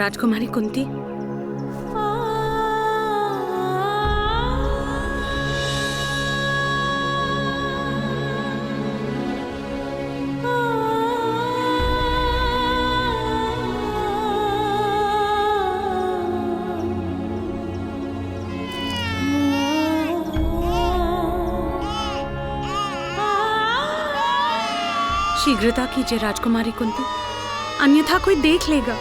राजकुमारी कुंती, शीघ्रता कीजिए राजकुमारी कुंती, अन्यथा कोई देख लेगा।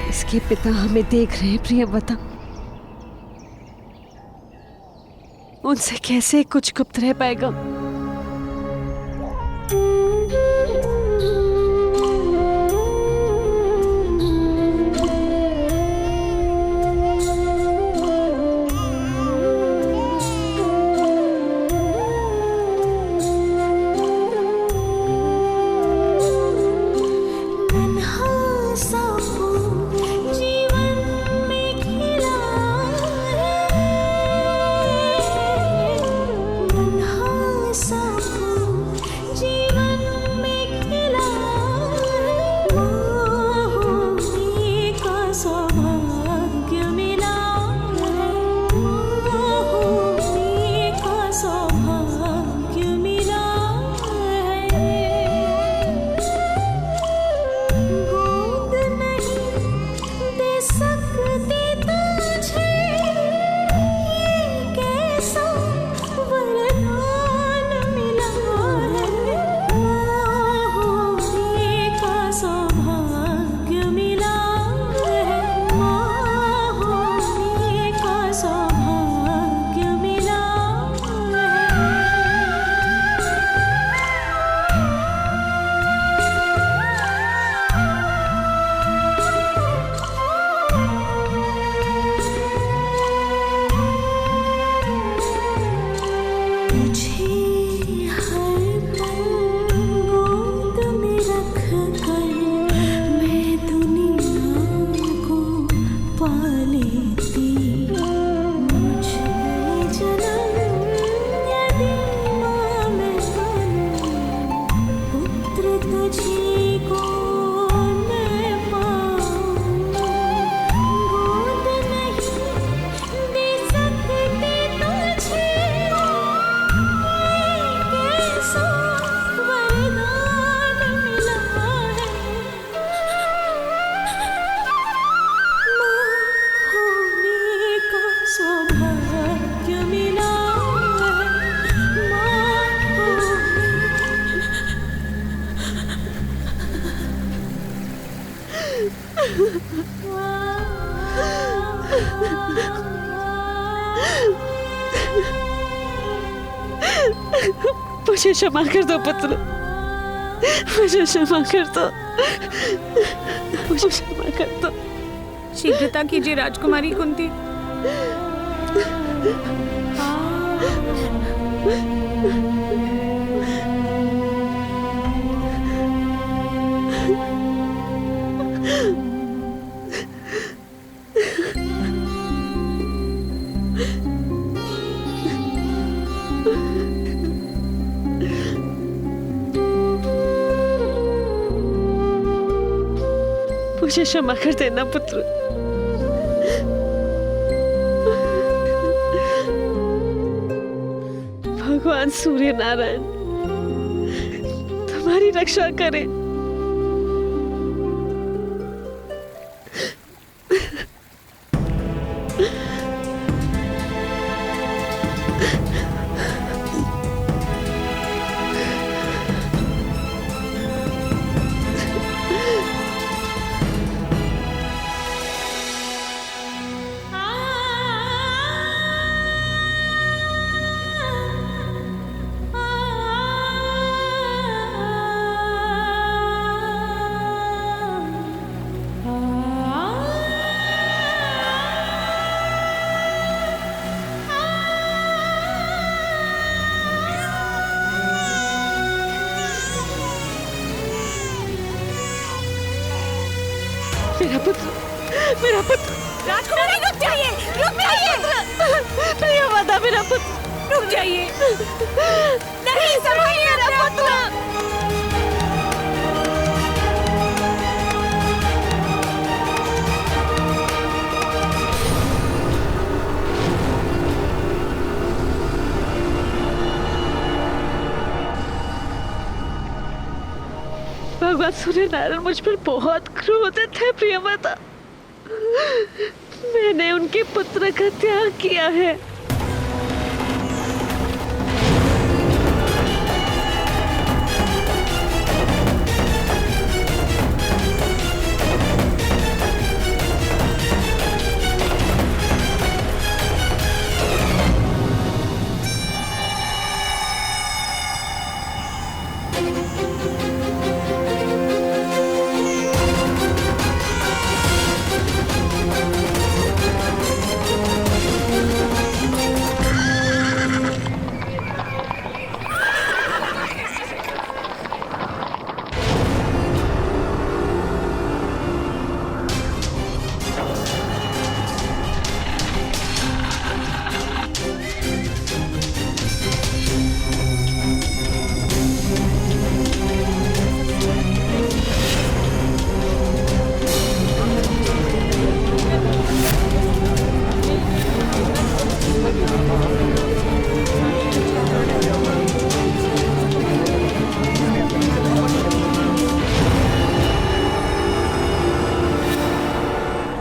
इसके पिता हमें देख रहे हैं प्रियव्रता। उनसे कैसे कुछ गुप्त रह पाएगा? मुझे क्षमा कर दो पुत्र, मुझे क्षमा कर दो, मुझे क्षमा कर दो। शीघ्रता कीजिए राजकुमारी कुंती। मुझे क्षमा कर देना पुत्र। भगवान सूर्य नारायण तुम्हारी रक्षा करे। मेरा पुत्र, मेरा पुत्र। राजकुमारी रुक जाइए, रुक जाइए, प्रियवदा मेरा पुत्र, रुक जाइए। नहीं, संभालिए मेरा पुत्र। भगवान सूर्य नारायण मुझ पर बहुत क्रोधित है प्रियवदा। मैंने उनके पुत्र का त्याग किया है।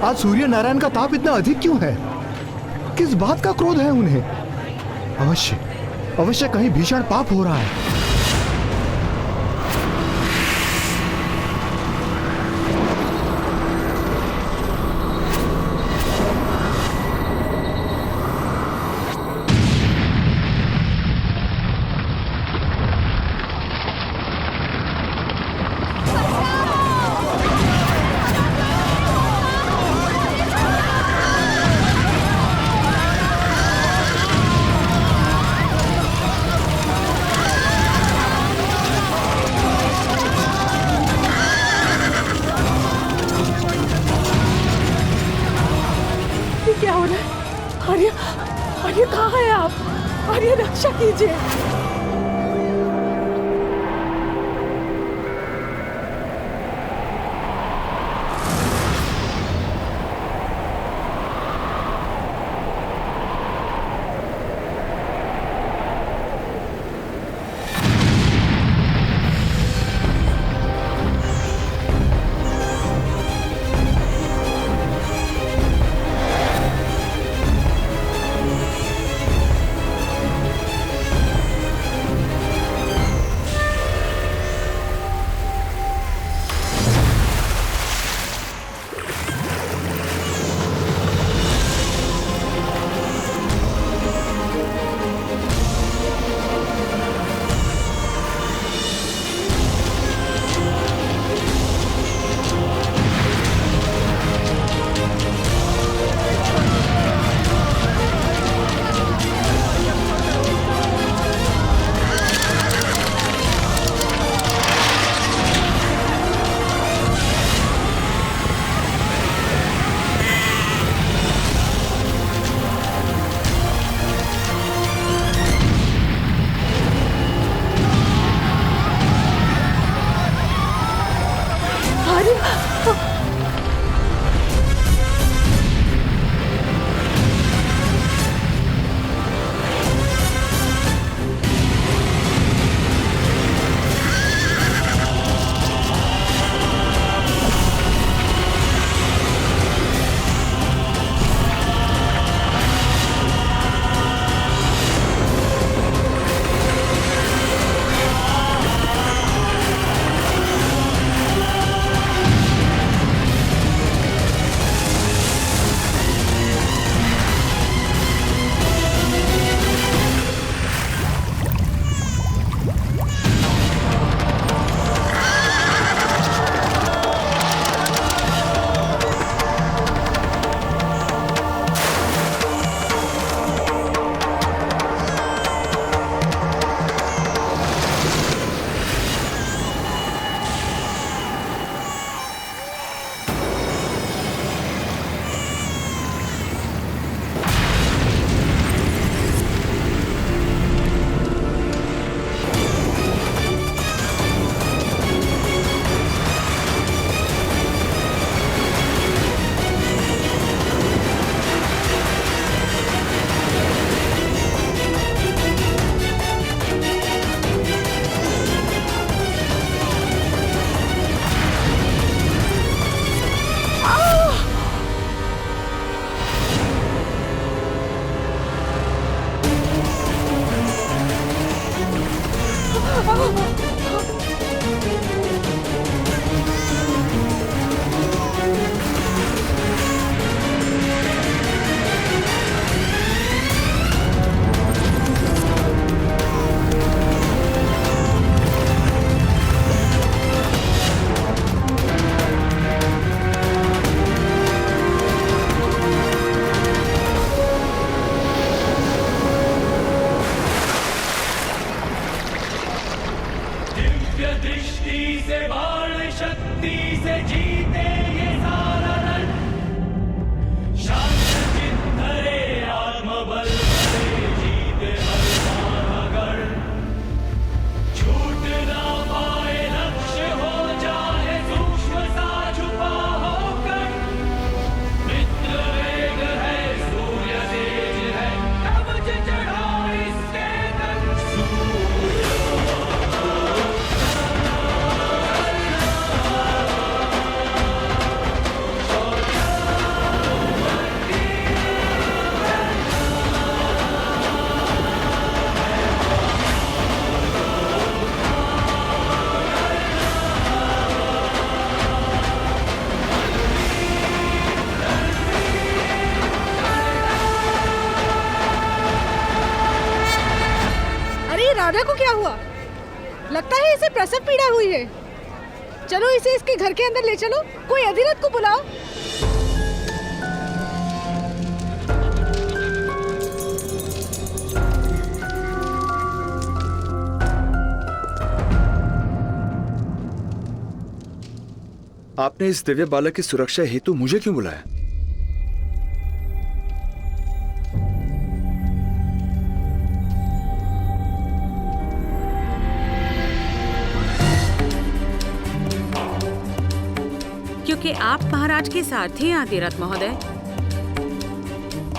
आज सूर्य नारायण का ताप इतना अधिक क्यों है? किस बात का क्रोध है उन्हें? अवश्य अवश्य कहीं भीषण पाप हो रहा है। क्या हो रहा है? आर्य, आर्य कहाँ है आप? आर्य रक्षा कीजिए। राधा को क्या हुआ? लगता है इसे प्रसव पीड़ा हुई है। चलो इसे इसके घर के अंदर ले चलो। कोई अधिरथ को बुलाओ। आपने इस दिव्य बालक की सुरक्षा हेतु मुझे क्यों बुलाया? क्योंकि आप महाराज के सारथी हैं अधिरथ महोदय।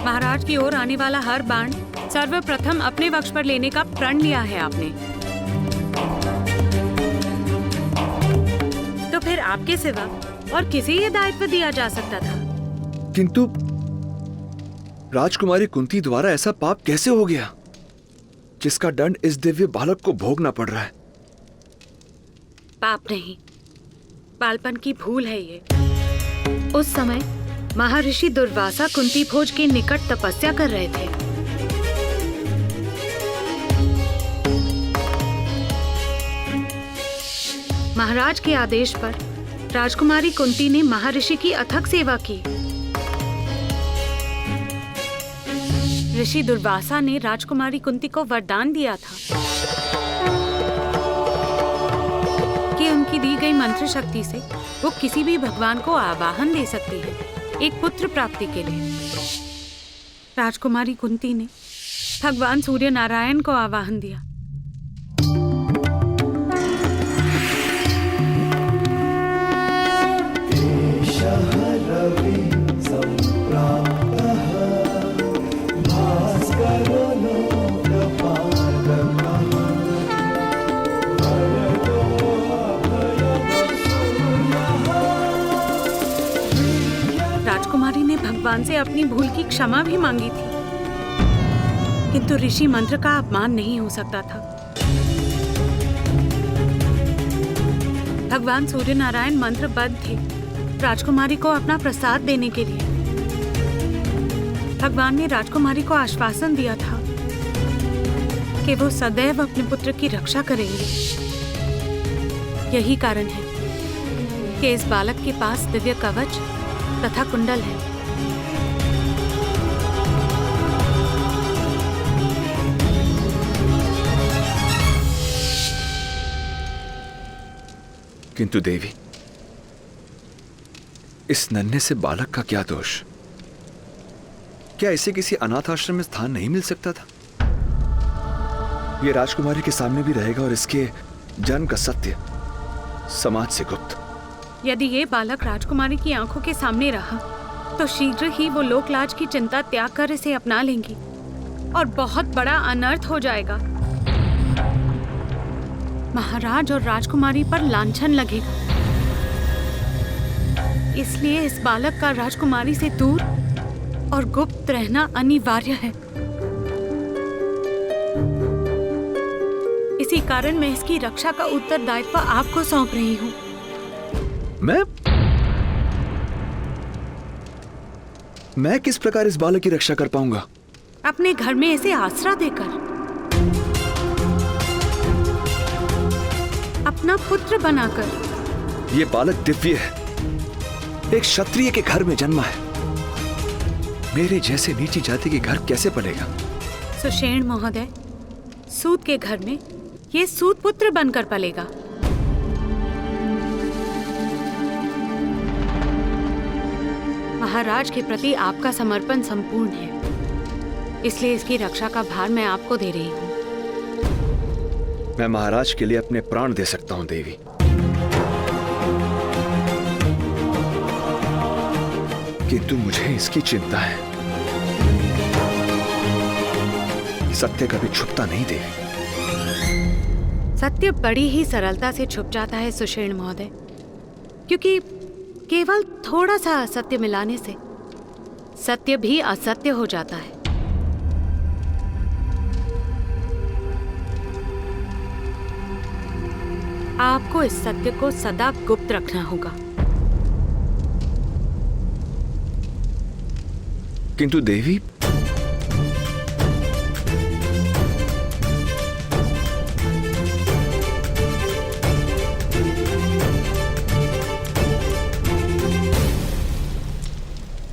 महाराज की ओर आने वाला हर बाण सर्वप्रथम अपने वक्ष पर लेने का प्रण लिया है आपने। तो फिर आपके सिवा और किसे ये दायित्व दिया जा सकता था? किंतु राजकुमारी कुंती द्वारा ऐसा पाप कैसे हो गया जिसका दंड इस दिव्य बालक को भोगना पड़ रहा है? पाप नहीं, बालपन की भूल है ये। उस समय महर्षि दुर्वासा कुंती भोज के निकट तपस्या कर रहे थे। महाराज के आदेश पर राजकुमारी कुंती ने महर्षि की अथक सेवा की। ऋषि दुर्वासा ने राजकुमारी कुंती को वरदान दिया था कि उनकी दी गई मंत्र शक्ति से वो किसी भी भगवान को आवाहन दे सकती है एक पुत्र प्राप्ति के लिए। राजकुमारी कुंती ने भगवान सूर्य नारायण को आवाहन दिया। राजकुमारी ने भगवान से अपनी भूल की क्षमा भी मांगी थी, किंतु ऋषि मंत्र का अपमान नहीं हो सकता था। भगवान सूर्य नारायण मंत्रबद्ध थे राजकुमारी को अपना प्रसाद देने के लिए। भगवान ने राजकुमारी को आश्वासन दिया था कि वो सदैव अपने पुत्र की रक्षा करेंगे। यही कारण है कि इस बालक के पास दिव्य कवच तथा कुंडल है। किंतु देवी, इस नन्हे से बालक का क्या दोष? क्या इसे किसी अनाथ आश्रम में स्थान नहीं मिल सकता था? ये राजकुमारी के सामने भी रहेगा और इसके जन्म का सत्य समाज से गुप्त। यदि ये बालक राजकुमारी की आंखों के सामने रहा तो शीघ्र ही वो लोकलाज की चिंता त्याग कर इसे अपना लेंगी और बहुत बड़ा अनर्थ हो जाएगा। महाराज और राजकुमारी पर लांछन लगेगा। इसलिए इस बालक का राजकुमारी से दूर और गुप्त रहना अनिवार्य है। इसी कारण मैं इसकी रक्षा का उत्तरदायित्व आपको सौंप रही हूँ। मैं किस प्रकार इस बालक की रक्षा कर पाऊंगा? अपने घर में इसे आसरा देकर, अपना पुत्र बनाकर। ये बालक दिव्य है, एक क्षत्रिय के घर में जन्मा है। मेरे जैसे नीची जाति के घर कैसे पलेगा? सुषेण महोदय, सूत के घर में ये सूत पुत्र बनकर पलेगा। महाराज के प्रति आपका समर्पण संपूर्ण है, इसलिए इसकी रक्षा का भार मैं आपको दे रही हूँ। मैं महाराज के लिए अपने प्राण दे सकता हूँ देवी, किंतु मुझे इसकी चिंता है। सत्य कभी छुपता नहीं देवी। सत्य बड़ी ही सरलता से छुप जाता है सुषेण महोदय, क्योंकि केवल थोड़ा सा असत्य मिलाने से सत्य भी असत्य हो जाता है। आपको इस सत्य को सदा गुप्त रखना होगा। किंतु देवी,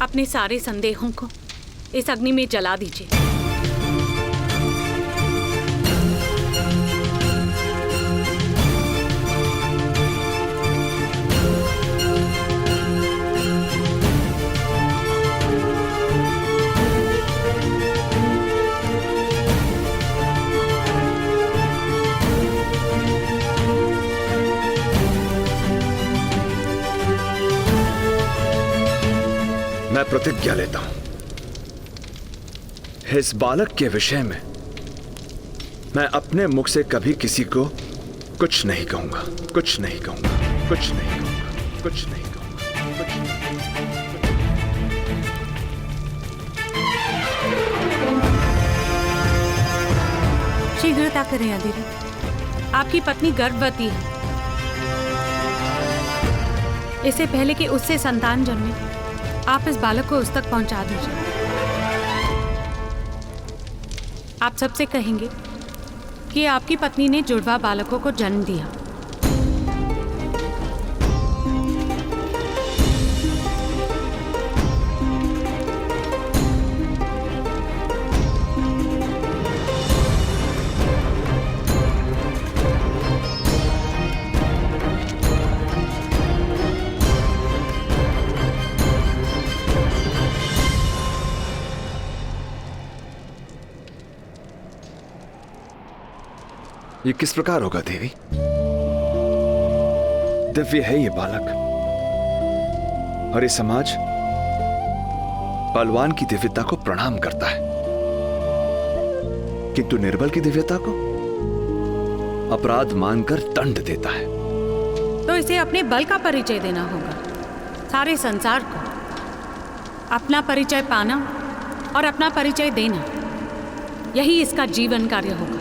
अपने सारे संदेहों को इस अग्नि में जला दीजिए। मैं प्रतिज्ञा लेता हूं, इस बालक के विषय में मैं अपने मुख से कभी किसी को कुछ नहीं कहूंगा, कुछ नहीं कहूंगा, कुछ नहीं कहूंगा, कुछ नहीं कहूंगा, कुछ नहीं। शीघ्रता करें अधिरथ, आपकी पत्नी गर्भवती है। इससे पहले कि उससे संतान जन्मे, आप इस बालक को उस तक पहुंचा दीजिए। आप सबसे कहेंगे कि आपकी पत्नी ने जुड़वा बालकों को जन्म दिया। ये किस प्रकार होगा देवी? दिव्य है ये बालक, और ये समाज बलवान की दिव्यता को प्रणाम करता है, किंतु निर्बल की दिव्यता को अपराध मानकर दंड देता है। तो इसे अपने बल का परिचय देना होगा, सारे संसार को अपना परिचय पाना और अपना परिचय देना, यही इसका जीवन कार्य होगा।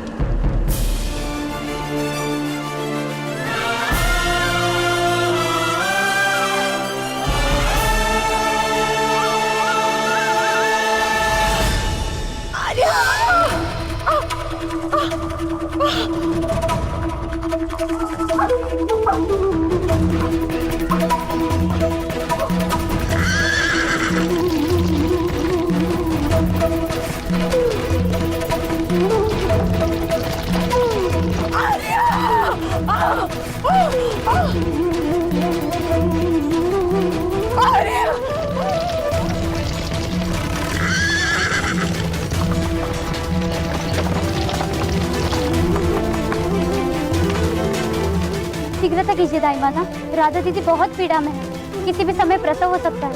शीघ्रता कीजिए दाई माता, राधा दीदी बहुत पीड़ा में है, किसी भी समय प्रसव हो सकता है।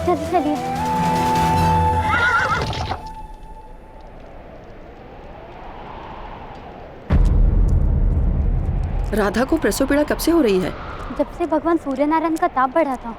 जल्दी चलिए। राधा को प्रसव पीड़ा कब से हो रही है? जब से भगवान सूर्य नारायण का ताप बढ़ा था।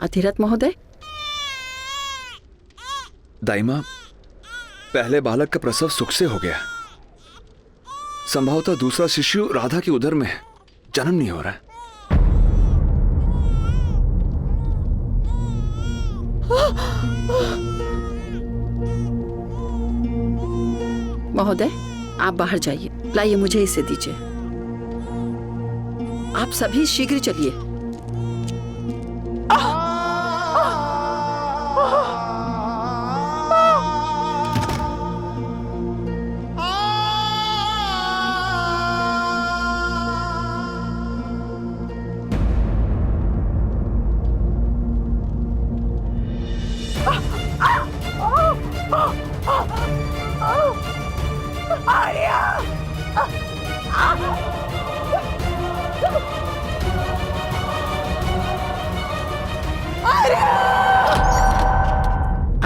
अधिरथ महोदय, दाइमा, पहले बालक का प्रसव सुख से हो गया, संभवतः दूसरा शिशु राधा की उदर में है, जन्म नहीं हो रहा है। महोदय आप बाहर जाइए, लाइए मुझे इसे दीजिए। आप सभी शीघ्र चलिए।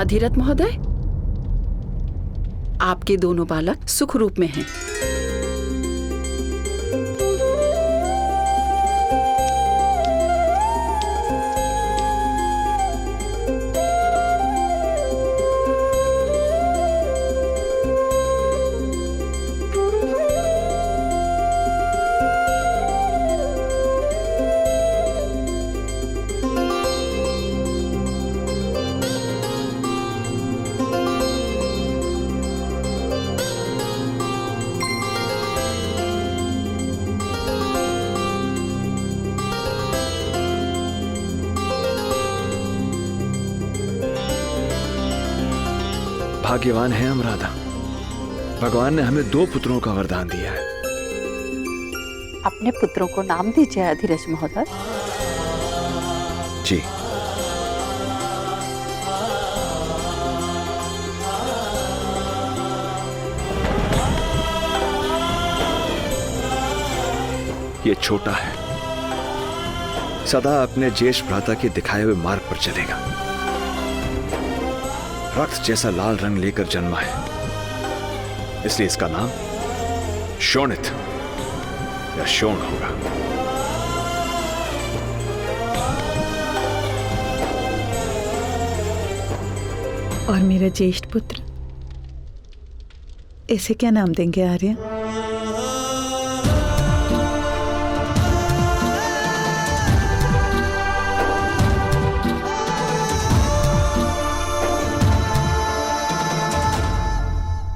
अधिरथ महोदय, आपके दोनों बालक सुख रूप में हैं। भाग्यवान है हम राधा। भगवान ने हमें 2 पुत्रों का वरदान दिया है। अपने पुत्रों को नाम दीजिए अधिरथ महोदय। जी। ये छोटा है, सदा अपने ज्येष्ठ भ्राता के दिखाए हुए मार्ग पर चलेगा। रक्त जैसा लाल रंग लेकर जन्मा है, इसलिए इसका नाम शोणित या शोण होगा। और मेरा ज्येष्ठ पुत्र, इसे क्या नाम देंगे आर्य?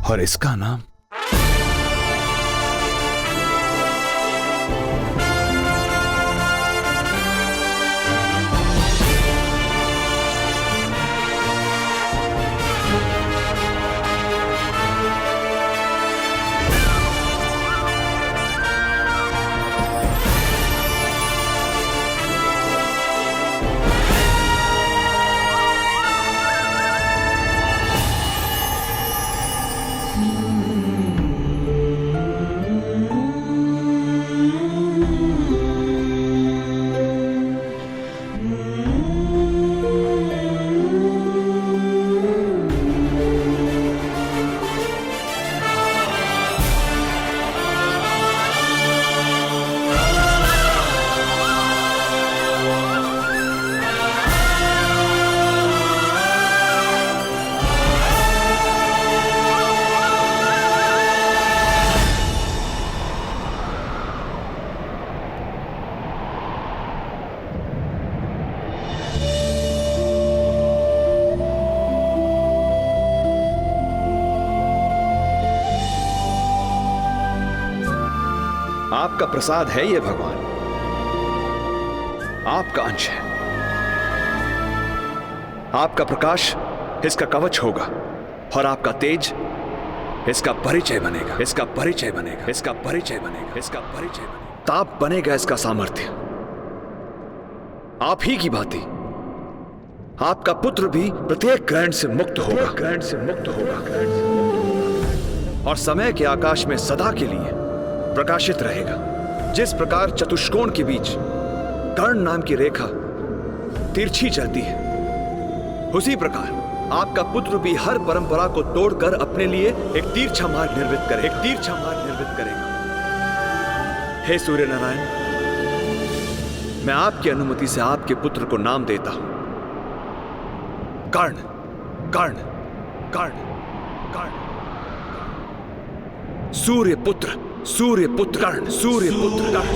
और इसका नाम आपका प्रसाद है ये भगवान, आपका अंश है। आपका प्रकाश इसका कवच होगा और आपका तेज इसका परिचय बनेगा, इसका परिचय बनेगा, इसका परिचय बनेगा, इसका परिचय बनेगा। ताप बनेगा इसका सामर्थ्य। आप ही की भांति आपका पुत्र भी प्रत्येक ग्रहण से मुक्त होगा, ग्रहण से मुक्त होगा और समय के आकाश में सदा के लिए प्रकाशित रहेगा। जिस प्रकार चतुष्कोण के बीच कर्ण नाम की रेखा तिरछी चलती है, उसी प्रकार आपका पुत्र भी हर परंपरा को तोड़कर अपने लिए एक तीरछा मार्ग निर्मित करे, एक तीरछा मार्ग निर्मित करेगा। हे सूर्य नारायण, मैं आपकी अनुमति से आपके पुत्र को नाम देता हूं कर्ण, कर्ण, कर्ण, कर्ण। सूर्य पुत्र, सूर्य पुत्र कर्ण, सूर्य पुत्र कर्ण।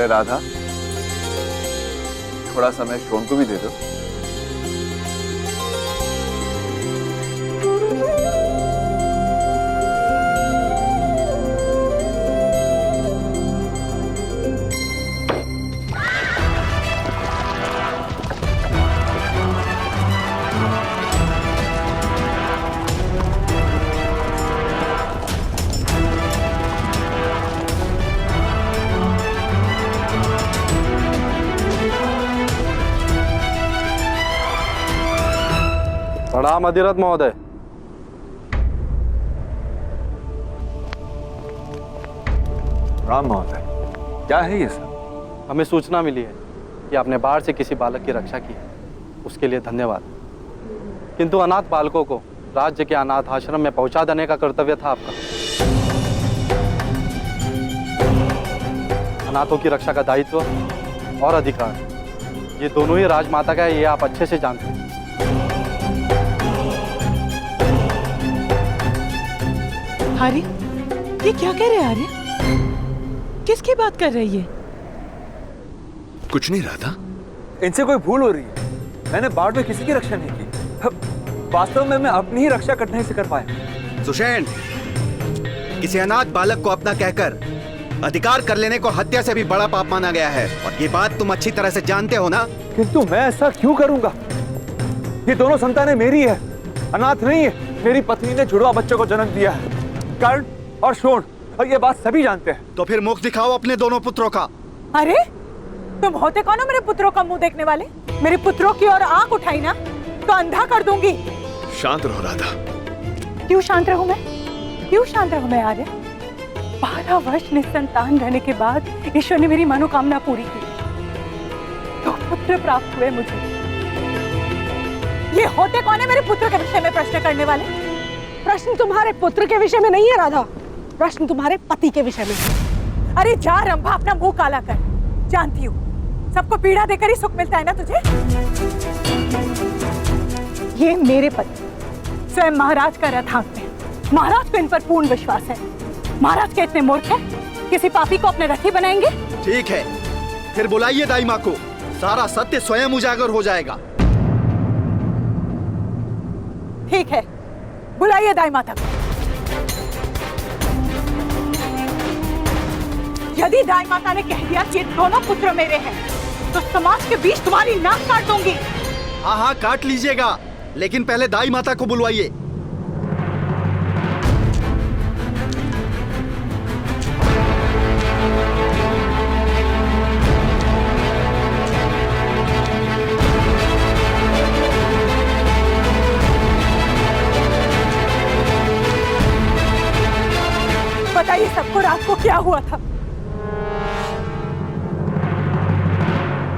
राधा, थोड़ा समय शोन को भी दे दो। प्रणाम अधिरथ महोदय। राम महोदय, क्या है ये सब? हमें सूचना मिली है कि आपने बाढ़ से किसी बालक की रक्षा की है, उसके लिए धन्यवाद। किंतु अनाथ बालकों को राज्य के अनाथ आश्रम में पहुंचा देने का कर्तव्य था आपका। अनाथों की रक्षा का दायित्व और अधिकार ये दोनों ही राजमाता का है, ये आप अच्छे से जानते हैं। आर्य, ये क्या कह रहे हैं आर्य? किसकी बात कर रही है? कुछ नहीं राधा। इनसे कोई भूल हो रही है। मैंने बाढ़ में किसी की रक्षा नहीं की। वास्तव में मैं अपनी ही रक्षा करने से कर पाया। सुषेण, किसी अनाथ बालक को अपना कहकर अधिकार कर लेने को हत्या से भी बड़ा पाप माना गया है, और ये बात तुम अच्छी तरह से जानते हो ना? किंतु मैं ऐसा क्यों करूंगा? ये दोनों संतानें मेरी है, अनाथ नहीं है। मेरी पत्नी ने जुड़वा बच्चों को जन्म दिया है, कर्ण और शोण, और ये बात सभी जानते हैं। तो फिर मुख दिखाओ अपने दोनों पुत्रों का। अरे तुम होते कौन हो मेरे पुत्रों का मुंह देखने वाले? मेरे पुत्रों की ओर आंख उठाई ना तो अंधा कर दूंगी। शांत रहो राधा। क्यों शांत रहूं मैं? क्यों शांत रहूं मैं आर्य? 12 वर्ष निसंतान रहने के बाद ईश्वर ने मेरी मनोकामना पूरी की, तो पुत्र प्राप्त हुए मुझे। ये होते कौन है मेरे पुत्र के विषय में प्रश्न करने वाले? प्रश्न तुम्हारे पुत्र के विषय में नहीं है राधा, प्रश्न तुम्हारे पति के विषय में है। अरे जा रंभा, अपना मुंह काला कर। जानती हूँ सबको पीड़ा देकर ही सुख मिलता है ना तुझे। ये मेरे पति स्वयं महाराज का रथ हाँकते हैं। महाराज को इन पर पूर्ण विश्वास है। महाराज के इतने मूर्ख हैं, किसी पापी को अपने रथी बनाएंगे? ठीक है, फिर बुलाइए दाई माँ को, सारा सत्य स्वयं उजागर हो जाएगा। ठीक है, बुलाइए दाई माता को। यदि दाई माता ने कह दिया कि दोनों पुत्र मेरे हैं, तो समाज के बीच तुम्हारी नाक काट दूंगी। हाँ हाँ, काट लीजिएगा, लेकिन पहले दाई माता को बुलवाइए। बताइए सबको रात को क्या हुआ था?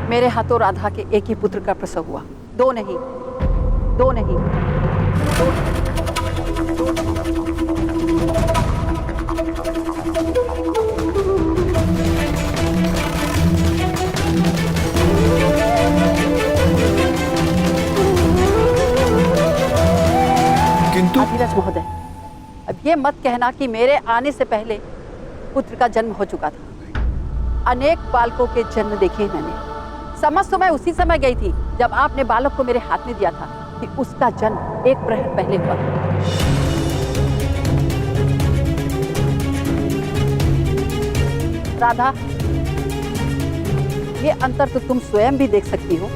मेरे हाथों राधा के एक ही पुत्र का प्रसव हुआ, दो नहीं, दो नहीं, दो नहीं। किंतु अधिरथ महोदय, अब ये मत कहना कि मेरे आने से पहले पुत्र का जन्म हो चुका था। अनेक बालकों के जन्म देखे मैंने। समझ तो मैं उसी समय गई थी जब आपने बालक को मेरे हाथ में दिया था कि उसका जन्म 1 प्रहर पहले हुआ। राधा, ये अंतर तो तुम स्वयं भी देख सकती हो।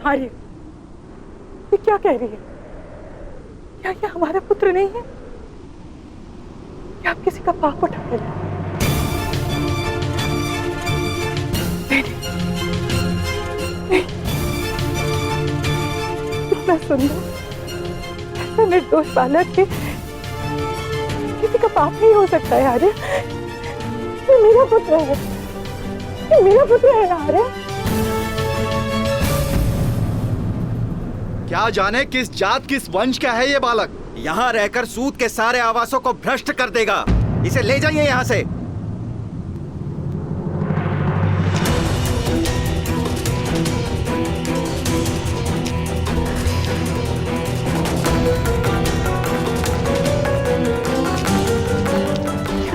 आर्य, ये क्या कह रही है? क्या ये हमारे पुत्र नहीं है? क्या आप किसी का पाप उठा ले? नहीं, इतना सुंदर, ऐसा निर्दोष बालक के किसी का पाप नहीं हो सकता है आर्य। ये मेरा पुत्र है, ये मेरा पुत्र है ना आर्य। क्या जाने किस जात किस वंश का है ये बालक, यहाँ रहकर सूद के सारे आवासों को भ्रष्ट कर देगा। इसे ले जाइए यहाँ से।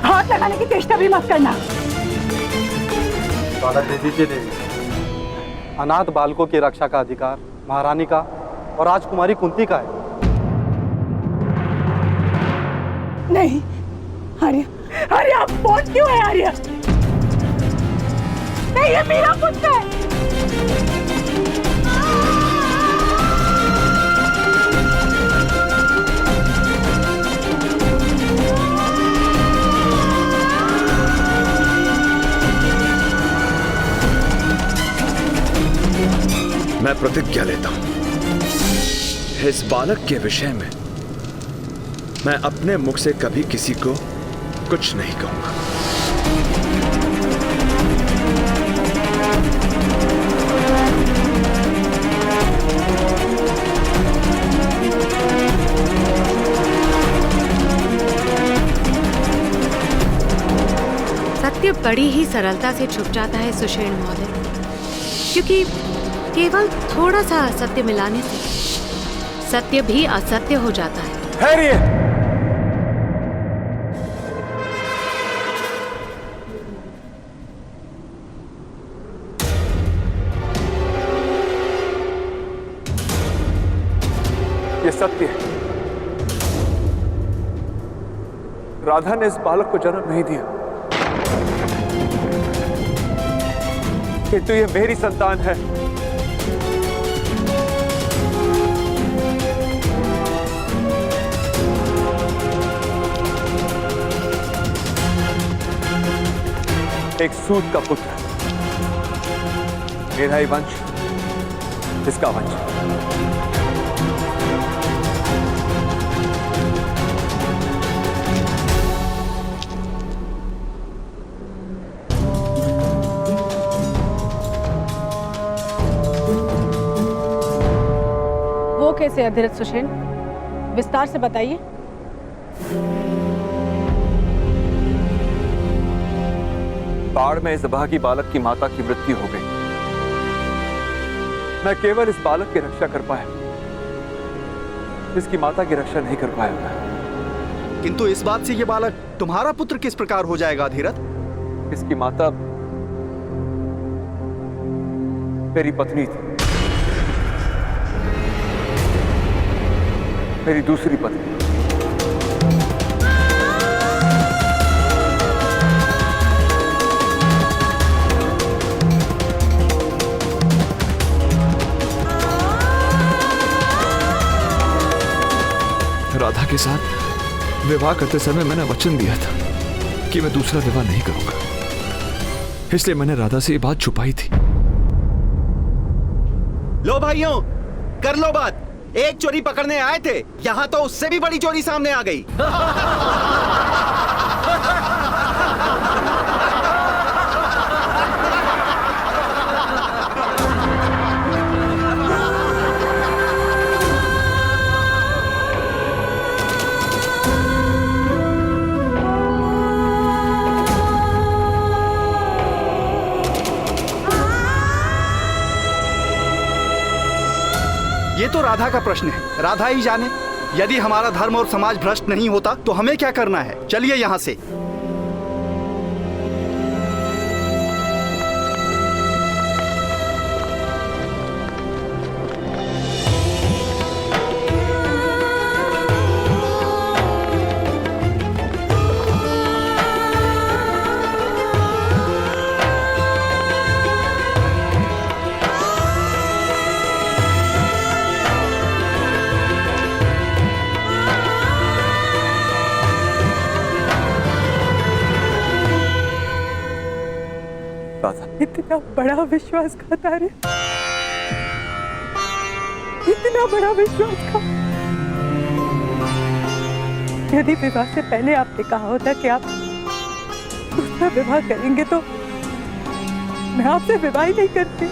हाथ लगाने की चेष्टा भी मत करना। बालक दे दीजिए देवी। अनाथ बालकों की रक्षा का अधिकार महारानी का और राजकुमारी कुंती का है। नहीं आर्य, आर्य आप पहुंच क्यों है आर्य? नहीं ये मेरा पुत्र है। मैं प्रतिज्ञा लेता हूं, इस बालक के विषय में मैं अपने मुख से कभी किसी को कुछ नहीं कहूंगा। सत्य बड़ी ही सरलता से छुप जाता है सुषेण महोदय, क्योंकि केवल थोड़ा सा असत्य मिलाने से सत्य भी असत्य हो जाता है। ठहरिए। ये सत्य है, राधा ने इस बालक को जन्म नहीं दिया, किंतु ये मेरी संतान है। एक सूत का पुत्र, मेरा ही वंश, इसका वंश। वो कैसे अधिरथ सुषेण, विस्तार से बताइए। बाढ़ में इस अभागी बालक की माता की मृत्यु हो गई। मैं केवल इस बालक की रक्षा कर पाया, इसकी माता की रक्षा नहीं कर पाया मैं। किंतु इस बात से ये बालक तुम्हारा पुत्र किस प्रकार हो जाएगा अधिरथ? इसकी माता मेरी पत्नी थी, मेरी दूसरी पत्नी। राधा के साथ विवाह करते समय मैंने वचन दिया था कि मैं दूसरा विवाह नहीं करूंगा, इसलिए मैंने राधा से ये बात छुपाई थी। लो भाइयों, कर लो बात। एक चोरी पकड़ने आए थे, यहाँ तो उससे भी बड़ी चोरी सामने आ गई। ये तो राधा का प्रश्न है, राधा ही जाने। यदि हमारा धर्म और समाज भ्रष्ट नहीं होता तो हमें क्या करना है? चलिए यहाँ से। इतना बड़ा विश्वासघात आर्य, इतना बड़ा विश्वासघात। यदि विवाह से पहले आपने कहा होता कि आप दूसरा विवाह करेंगे तो मैं आपसे विवाह ही नहीं करती।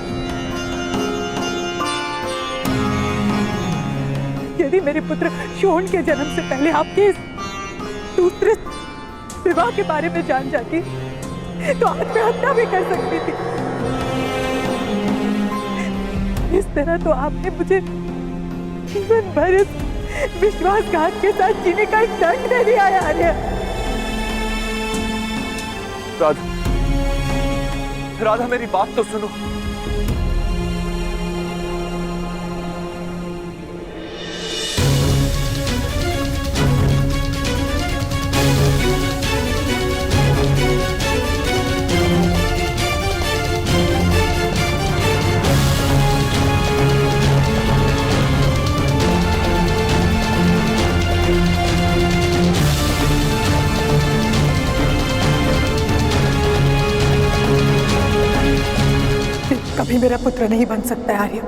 यदि मेरे पुत्र शोण के जन्म से पहले आपके इस दूसरे विवाह के बारे में जान जाती तो आत्महत्या भी कर सकती थी। इस तरह तो आपने मुझे जीवन भर इस विश्वासघात के साथ जीने का एक दंड दे दिया है आर्य। राधा, राधा मेरी बात तो सुनो। कभी मेरा पुत्र नहीं बन सकता है आर्य।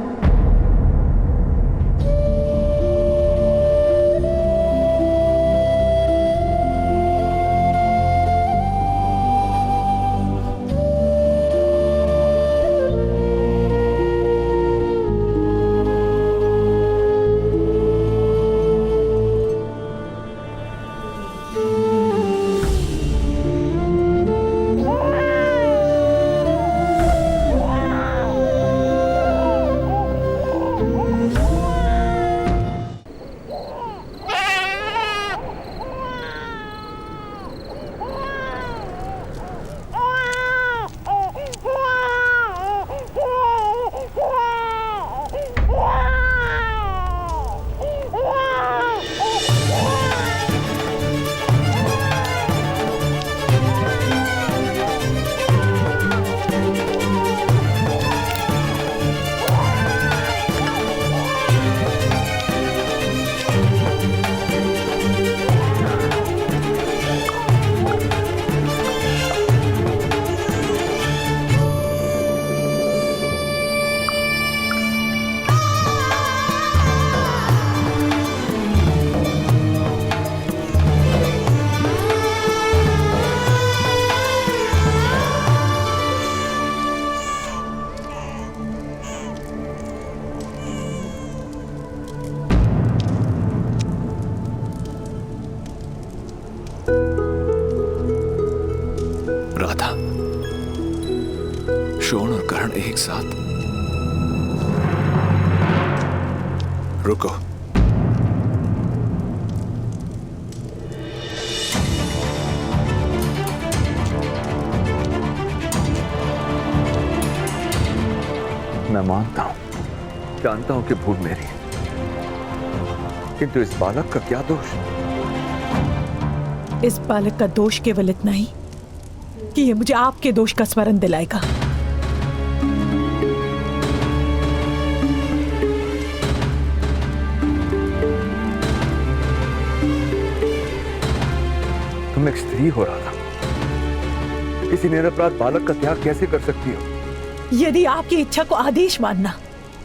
राधा, शोण और कर्ण एक साथ। रुको। मैं मानता हूं, जानता हूं कि भूल मेरी, किंतु इस बालक का क्या दोष? इस बालक का दोष केवल इतना ही कि ये मुझे आपके दोष का स्मरण दिलाएगा। तुम एक स्त्री हो रहा था, किसी निरपराध बालक का त्याग कैसे कर सकती हो? यदि आपकी इच्छा को आदेश मानना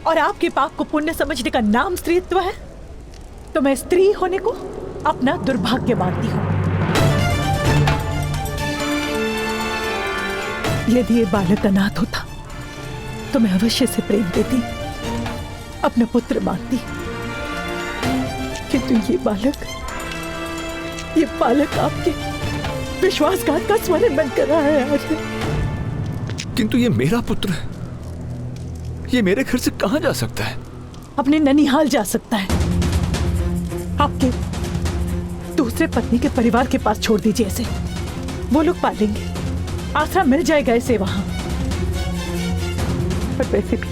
और आपके पाप को पुण्य समझने का नाम स्त्रीत्व है, तो मैं स्त्री होने को अपना दुर्भाग्य मानती हूँ। यदि ये बालक अनाथ होता तो मैं अवश्य से प्रेम देती, अपना पुत्र मानती, किंतु ये बालक आपके विश्वासघात का स्मरण बन कर रहा है आज। किंतु ये मेरा पुत्र है, ये मेरे घर से कहां जा सकता है? अपने ननिहाल जा सकता है। आपके दूसरे पत्नी के परिवार के पास छोड़ दीजिए इसे, वो लोग पालेंगे, आसरा मिल जाएगा इसे वहां। पर वैसे भी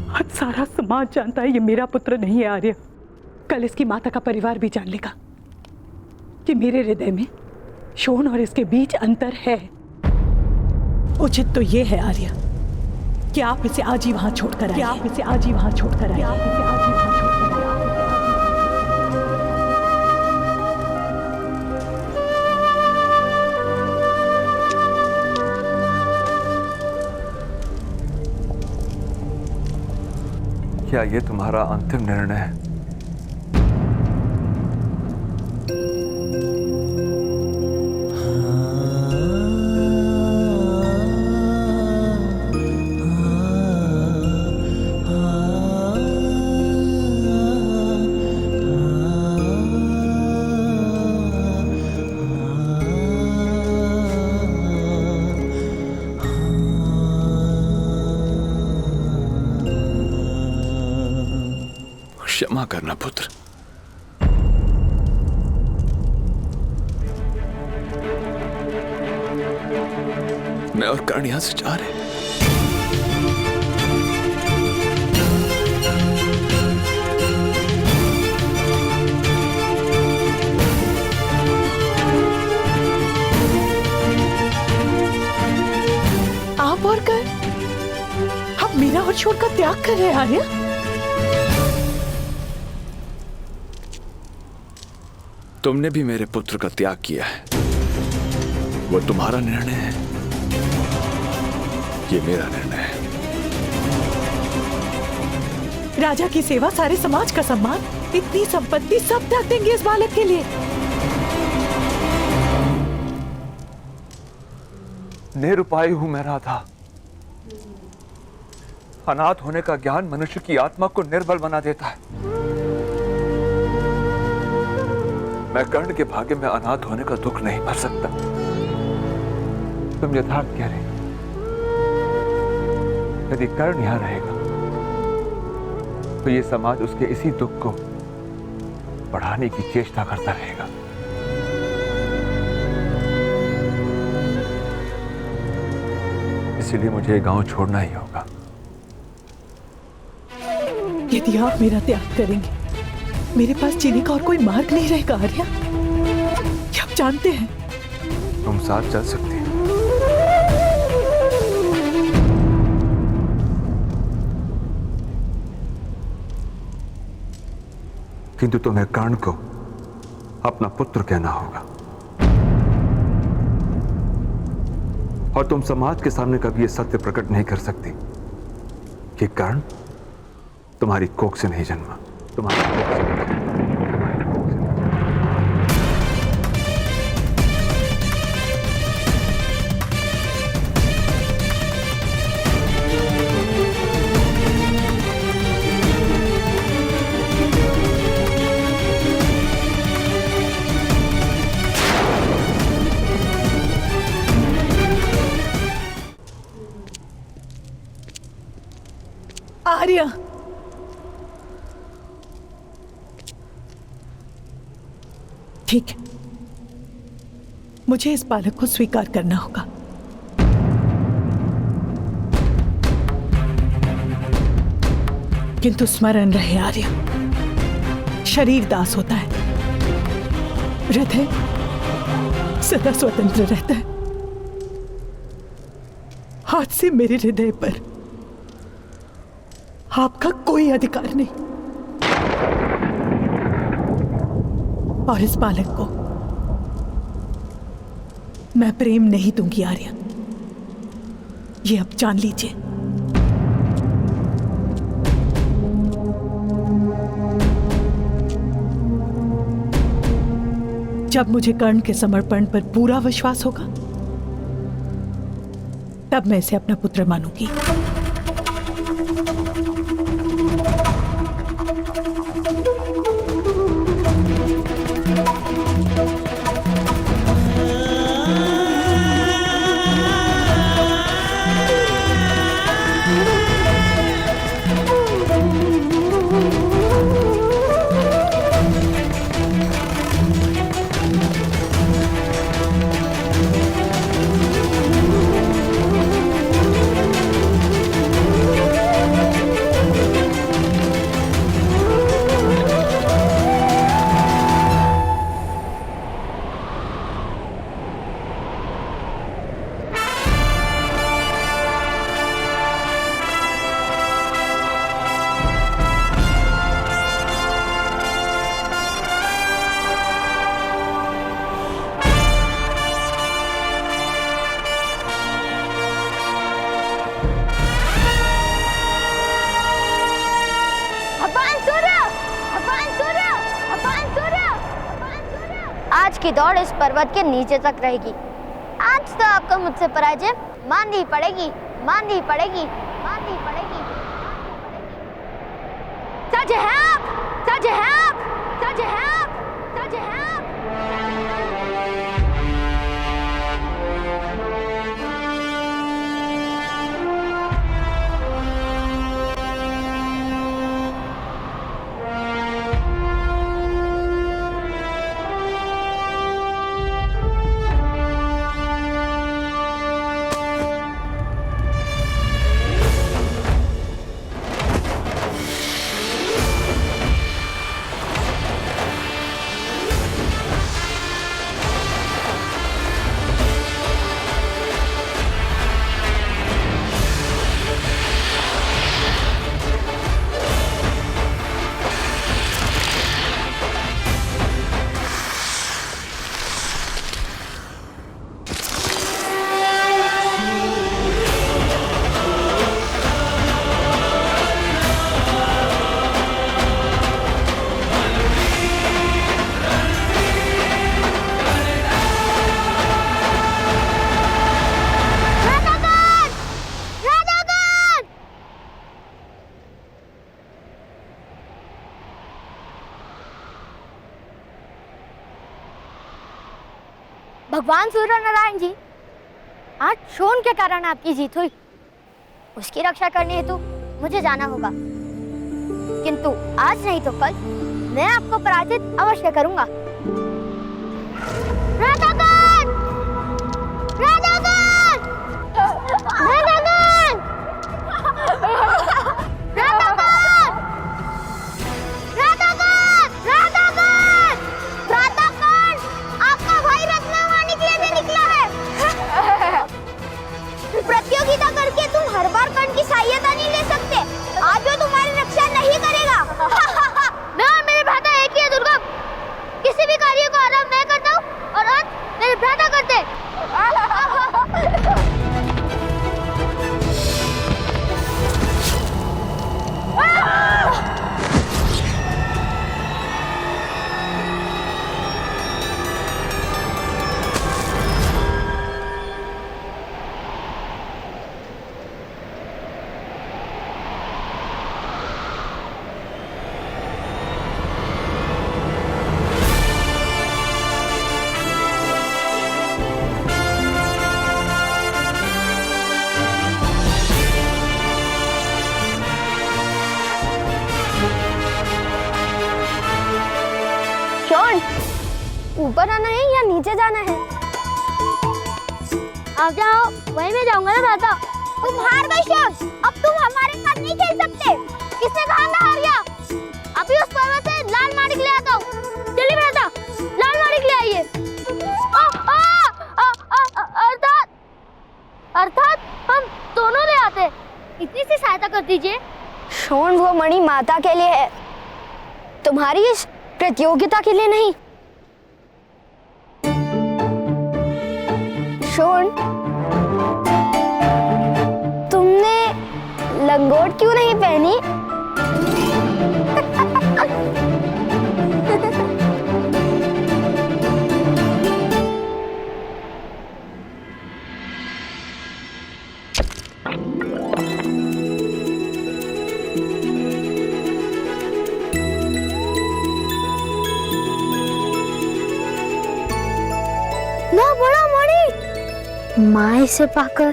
आज सारा समाज जानता है ये मेरा पुत्र नहीं है आर्य। कल इसकी माता का परिवार भी जान लेगा कि मेरे हृदय में शोण और इसके बीच अंतर है। उचित तो ये है आर्य कि आप इसे आज ही वहां छोड़कर आइए। आप इसे आज ही वहां छोड़कर आइए। आप इसे आज ही वहां छोड़कर आइए। क्या ये तुम्हारा अंतिम निर्णय है? क्षमा करना पुत्र। मैं और कर्ण यहां से जा रहे हैं। आप और कर आप मीरा और छोड़ का त्याग कर रहे हैं आर्या। तुमने भी मेरे पुत्र का त्याग किया है, वो तुम्हारा निर्णय है, ये मेरा निर्णय है। राजा की सेवा, सारे समाज का सम्मान, इतनी संपत्ति सब त्याग देंगे इस बालक के लिए। निरुपाय हूं मैं राधा। अनाथ होने का ज्ञान मनुष्य की आत्मा को निर्बल बना देता है। मैं कर्ण के भाग्य में अनाथ होने का दुख नहीं भर सकता। तुम यथार्थ कह रहे। यदि कर्ण यहां रहेगा तो ये समाज उसके इसी दुख को बढ़ाने की चेष्टा करता रहेगा। इसलिए मुझे गांव छोड़ना ही होगा। यदि आप मेरा त्याग करेंगे, मेरे पास जीने का और कोई मार्ग नहीं रहेगा आर्या। क्या आप जानते हैं? तुम साथ चल सकती हो, किंतु तुम्हें कर्ण को अपना पुत्र कहना होगा। और तुम समाज के सामने कभी यह सत्य प्रकट नहीं कर सकती कि कर्ण तुम्हारी कोख से नहीं जन्मा, तुम्हारी कोख से नहीं जन्मा। आर्या, ठीक है, मुझे इस बालक को स्वीकार करना होगा। किंतु स्मरण रहे आर्या, शरीर दास होता है, हृदय सदा स्वतंत्र रहता है। आज से मेरे हृदय पर आपका कोई अधिकार नहीं। और इस बालक को मैं प्रेम नहीं दूंगी आर्या, ये अब जान लीजिए। जब मुझे कर्ण के समर्पण पर पूरा विश्वास होगा, तब मैं इसे अपना पुत्र मानूंगी। आज की दौड़ इस पर्वत के नीचे तक रहेगी। आज तो आपको मुझसे पराजय माननी पड़ेगी, माननी पड़ेगी, माननी पड़ेगी। सच है आप, सच है आप, सच है आप, सच है आप। भगवान सूर्य नारायण जी, आज शोन के कारण आपकी जीत हुई। उसकी रक्षा करने हेतु मुझे जाना होगा, किंतु आज नहीं तो कल मैं आपको पराजित अवश्य करूंगा। राधाकांत! राधाकांत! राधाकांत! राधाकांत! राधाकांत! राधाकांत! राधाकांत! आपका भाई रत्नवाणी के लिए भी निकला है। प्रतियोगिता करके तुम हर बार कर्ण की सहायता नहीं ले सकते। आज वो तुम्हारी रक्षा नहीं करेगा। मैं और मेरे भ्राता एक ही है दुर्गम। किसी भी कार्य को आरंभ मैं करता हूँ और अंत मेरे भ्राता करते। ऊपर आना है या नीचे जाना है? आप जाओ, वहीं मैं जाऊंगा ना दादा। तुम हार गए शोन, अब तुम हमारे साथ नहीं खेल सकते। किसने कहा मैं हार गया? अभी उस पर्वत से लाल माणिक ले आता हूँ। चलिए भ्राता, लाल माणिक ले आइए। अर्थात हम दोनों ले आते। इतनी सी सहायता कर दीजिए। शोन, वो मणि माता के लिए है, तुम्हारी इस प्रतियोगिता के लिए नहीं। शोन, तुमने लंगोट क्यों नहीं पहनी? ना बड़ा मणि, माँ इसे पाकर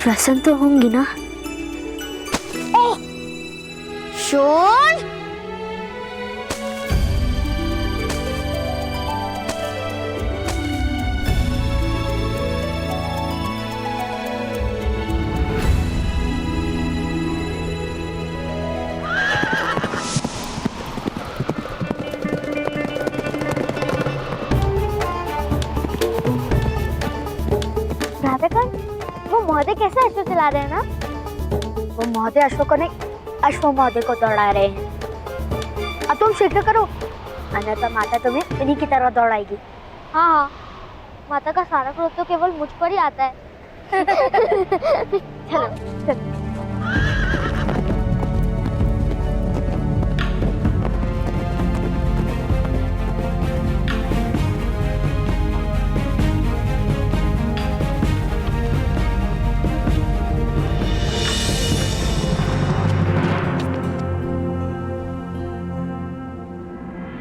प्रसन्न तो होंगी ना? ओह, शोन! वो महोदय कैसे अश्व चला रहे हैं ना? वो महोदय अश्व को नहीं, अश्व महोदय को दौड़ा रहे हैं। अब तुम शीघ्र करो, अन्यथा माता तुम्हें इन्हीं की तरह दौड़ाएगी। हाँ हाँ, माता का सारा क्रोध तो केवल मुझ पर ही आता है। चलो चलो।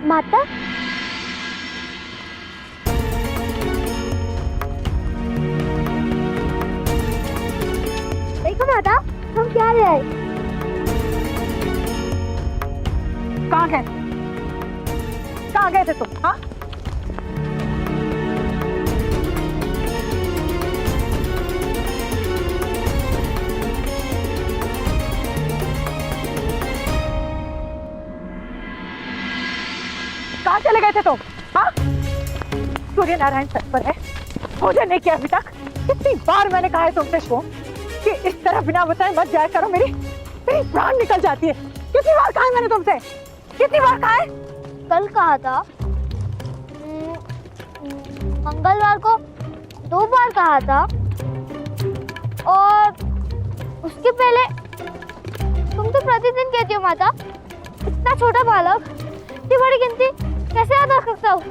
माता, देखो माता, हम क्या ले आए? कहाँ गए? कहाँ गए थे तुम? हाँ? कहाँ चले गए थे तुम? हाँ? सूर्य नारायण सर पर है, भोजन नहीं किया अभी तक। कितनी बार मैंने कहा है तुमसे शोन कि इस तरह बिना बताए मत जाया करो। मेरी प्राण निकल जाती है। कितनी बार कहा है मैंने तुमसे? कितनी बार कहा है? कल कहा था, मंगलवार को 2 बार कहा था, और उसके पहले तुम तो प्रतिदिन कहती हो माता। इतना छोटा बालक इतनी बड़ी गिनती कैसे याद रख सकता हूँ?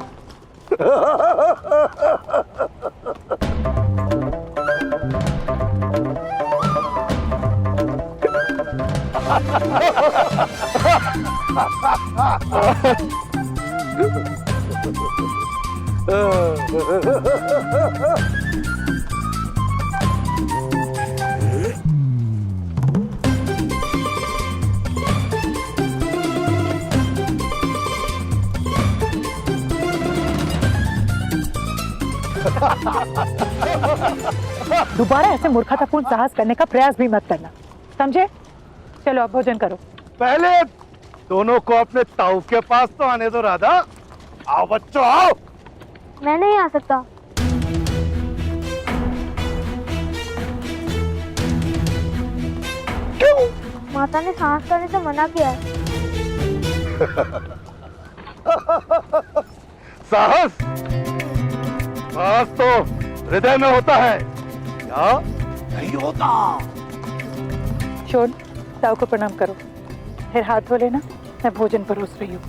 दोबारा ऐसे मूर्खतापूर्ण साहस करने का प्रयास भी मत करना, समझे? चलो अब भोजन करो। पहले दोनों को अपने ताऊ के पास तो आने दो राधा। आओ बच्चों आओ। मैं नहीं आ सकता। क्यों? माता ने सांस करने से मना किया है। साहस साहस तो हृदय में होता है, क्या नहीं होता। शोन, ताऊ को प्रणाम करो, फिर हाथ धो लेना, मैं भोजन परोस रही हूँ।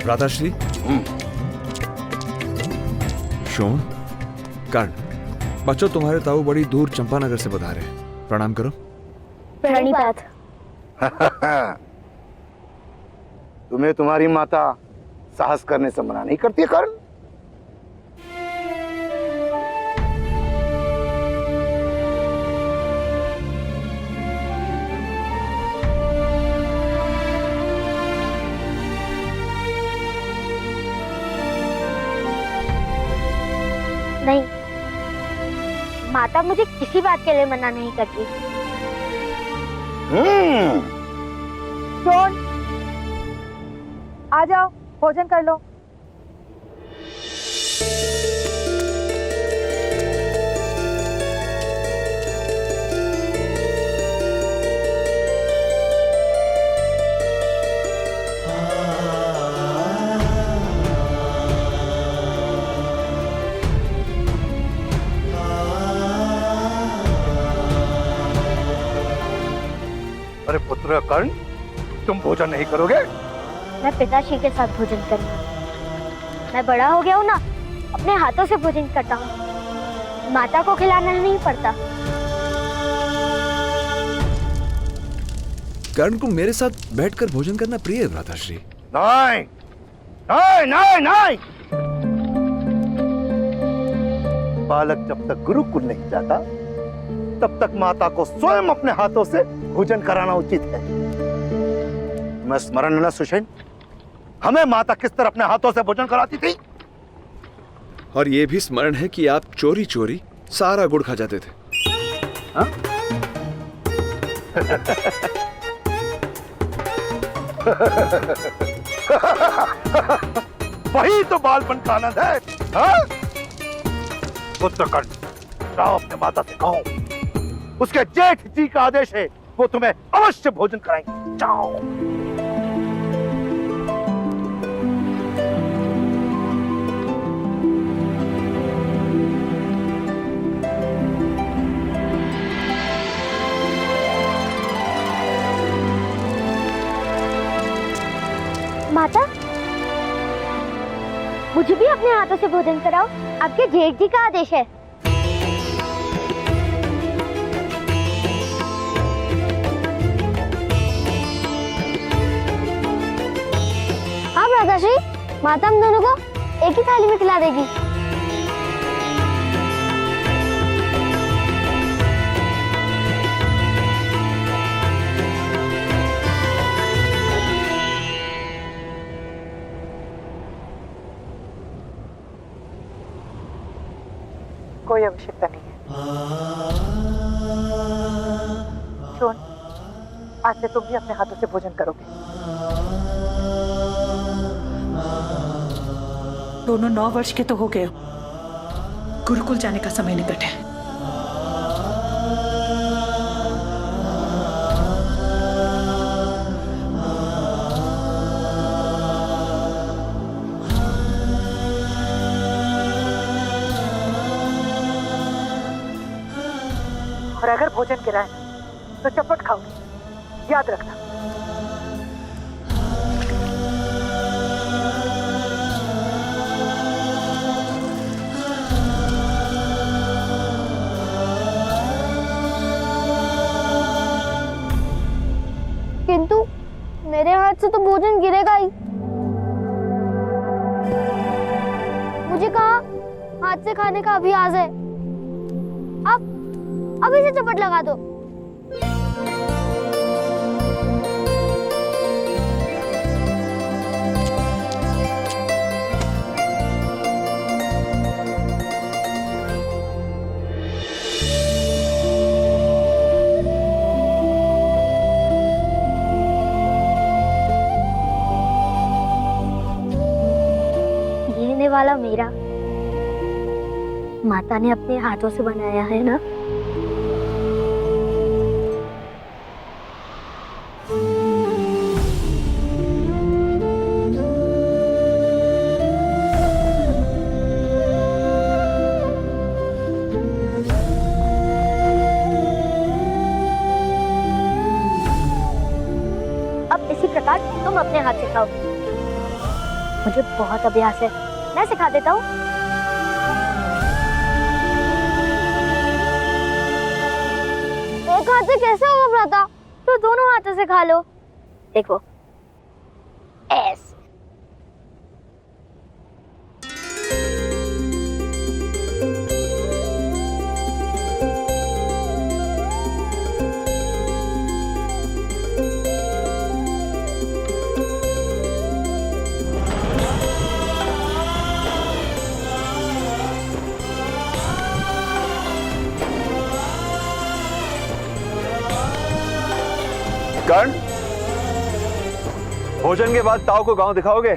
राधाश्री, शोन, कर्ण, बच्चों तुम्हारे ताऊ बड़ी दूर चंपानगर से बता रहे हैं, प्रणाम करो। प्रणिपात। तुम्हें तुम्हारी माता साहस करने से मना नहीं करती कर्ण? नहीं, माता मुझे किसी बात के लिए मना नहीं करती। शोन, आ जाओ, भोजन कर लो। अरे पुत्र कर्ण, तुम भोजन नहीं करोगे? मैं पिताश्री के साथ भोजन करूंगा। मैं बड़ा हो गया हूँ ना, अपने हाथों से भोजन करता हूँ, माता को खिलाना नहीं पड़ता। कर्ण को मेरे साथ बैठकर भोजन करना प्रिय है भ्राताश्री। नहीं नहीं नहीं नहीं। बालक जब तक गुरुकुल नहीं जाता तब तक माता को स्वयं अपने हाथों से भोजन कराना उचित है। मैं स्मरण है ना सुषेण, हमें माता किस तरह अपने हाथों से भोजन कराती थी। और ये भी स्मरण है कि आप चोरी चोरी सारा गुड़ खा जाते थे। हाँ? वही तो बालपन का आनंद है। हाँ? पुत्र कर्ण, जाओ अपने माता से कहो, उसके जेठ जी का आदेश है, वो तुम्हें अवश्य भोजन कराएंगे। जाओ। माता, मुझे भी अपने हाथों से भोजन कराओ, आपके जेठ जी का आदेश है। हाँ दादाश्री, माता हम दोनों को एक ही थाली में खिला देगी। कोई आवश्यकता नहीं है। शोन, आज से तुम भी अपने हाथों से भोजन करोगे। दोनों 9 वर्ष के तो हो गए हो। गुरुकुल जाने का समय निकट है। और अगर भोजन गिराए तो चपट खाओगे, याद रखना। किंतु हाथ से तो भोजन गिरेगा ही। मुझे कहा हाथ से खाने का अभ्यास है। अब इसे चपट लगा दो। वाला मेरा माता ने अपने हाथों से बनाया है ना। अब इसी प्रकार तुम अपने हाथ से खाओ। मुझे बहुत अभ्यास है, मैं सिखा देता हूँ। एक हाथ से कैसे होगा भ्राता? तो दोनों हाथों से खा लो। देखो ऐसे। कर्ण, भोजन के बाद ताऊ को गांव दिखाओगे?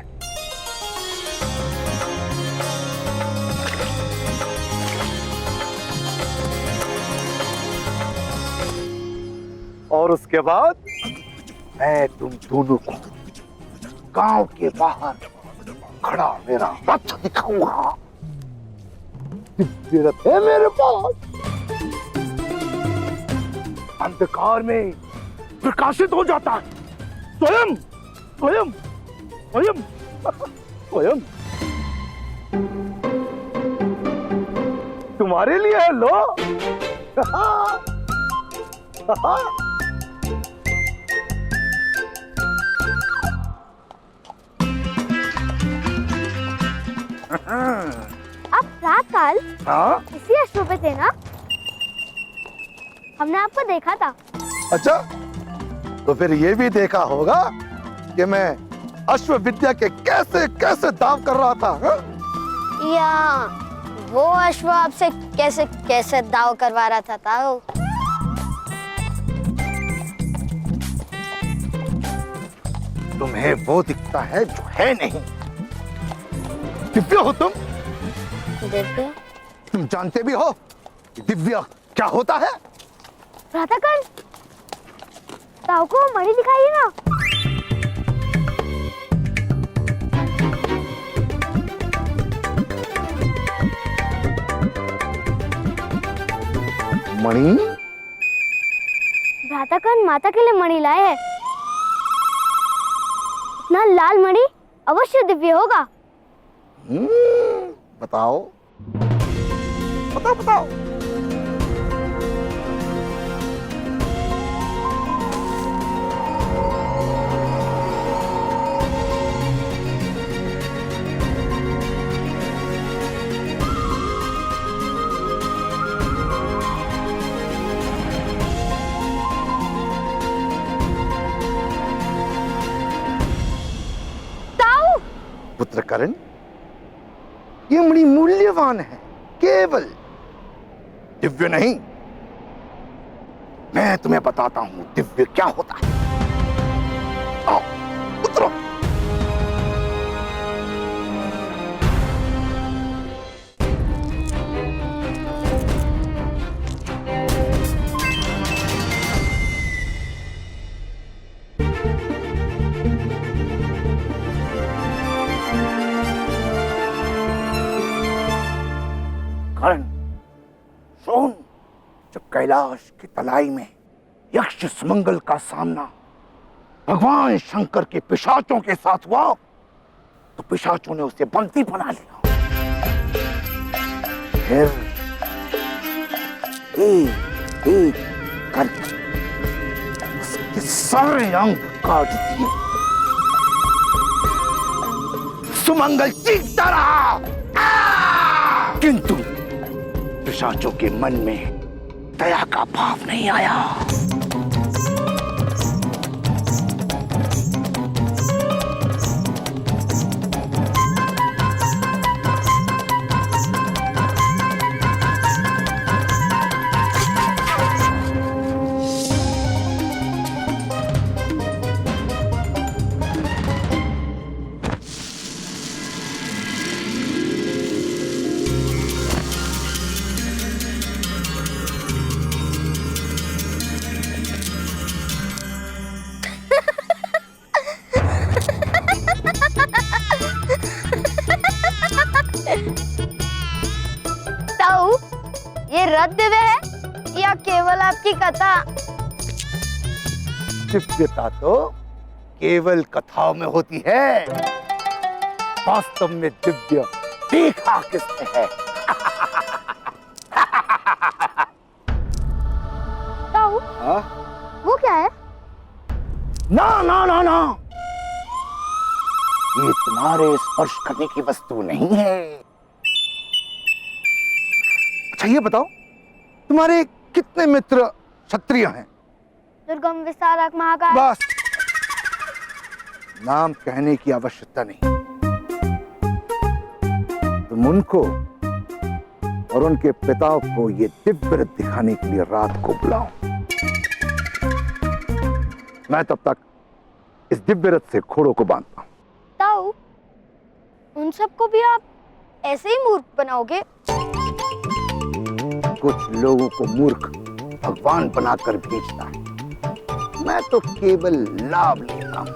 और उसके बाद मैं तुम दोनों को गांव के बाहर खड़ा मेरा रथ दिखाऊंगा। दिव्य रथ है मेरे पास, अंधकार में प्रकाशित हो जाता है। स्वयं स्वयं स्वयं स्वयं तुम्हारे लिए है। लो आप रात काल इसी अश्व पे थे ना? हमने आपको देखा था। अच्छा, तो फिर ये भी देखा होगा कि मैं अश्व विद्या के कैसे कैसे दाव कर रहा था। हा? या वो अश्व आपसे कैसे कैसे दाव करवा रहा था ताऊ? तुम्हें वो दिखता है जो है नहीं। दिव्य हो तुम? दिव्य? तुम जानते भी हो कि दिव्य क्या होता है? भ्राताकर्ण, ताऊ को मणि दिखाइए ना। मणि? भ्राताकर्ण माता के लिए मणि लाए हैं। इतना लाल मणि अवश्य दिव्य होगा। बताओ बताओ बताओ। पुत्र कर्ण, ये मणि मूल्यवान है, केवल दिव्य नहीं। मैं तुम्हें बताता हूं दिव्य क्या होता है। आओ उतरो। कर्ण, सुन, जब कैलाश की तलाई में यक्ष सुमंगल का सामना भगवान शंकर के पिशाचों के साथ हुआ, तो पिशाचों ने उसे बंदी बना लिया। फिर एक एक करके उसके सारे अंग काट दिए। सुमंगल चीखता रहा, किंतु पिशाचों के मन में दया का भाव नहीं आया। ताऊ, ये रथ दिव्य है या केवल आपकी कथा? दिव्यता तो केवल कथाओं में होती है, वास्तव में दिव्य देखा किसने है? ताऊ, वो क्या है? ना ना ना ना, ये तुम्हारे स्पर्श करने की वस्तु नहीं है। अच्छा ये बताओ, तुम्हारे कितने मित्र क्षत्रिय हैं? दुर्गम, विशारक, महाकाय। बस, नाम कहने की आवश्यकता नहीं। तुम उनको और उनके पिताओं को ये दिव्य रथ दिखाने के लिए रात को बुलाओ। मैं तब तक इस दिव्य रथ से घोड़ों को बांधता हूं। ताऊ, उन सबको भी आप ऐसे ही मूर्ख बनाओगे? कुछ लोगों को मूर्ख भगवान बनाकर भेजता है, मैं तो केवल लाभ लेता हूं।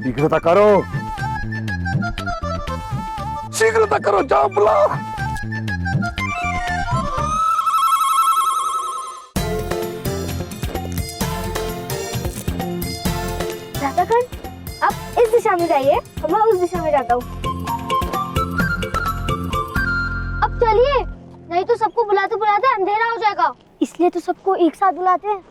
शीघ्रता करो, शीघ्रता करो, जाओ बुलाओ। राधाकण, आप इस दिशा में जाइए, मैं उस दिशा में जाता हूँ। अब चलिए, नहीं तो सबको बुलाते बुलाते अंधेरा हो जाएगा, इसलिए तो सबको एक साथ बुलाते हैं।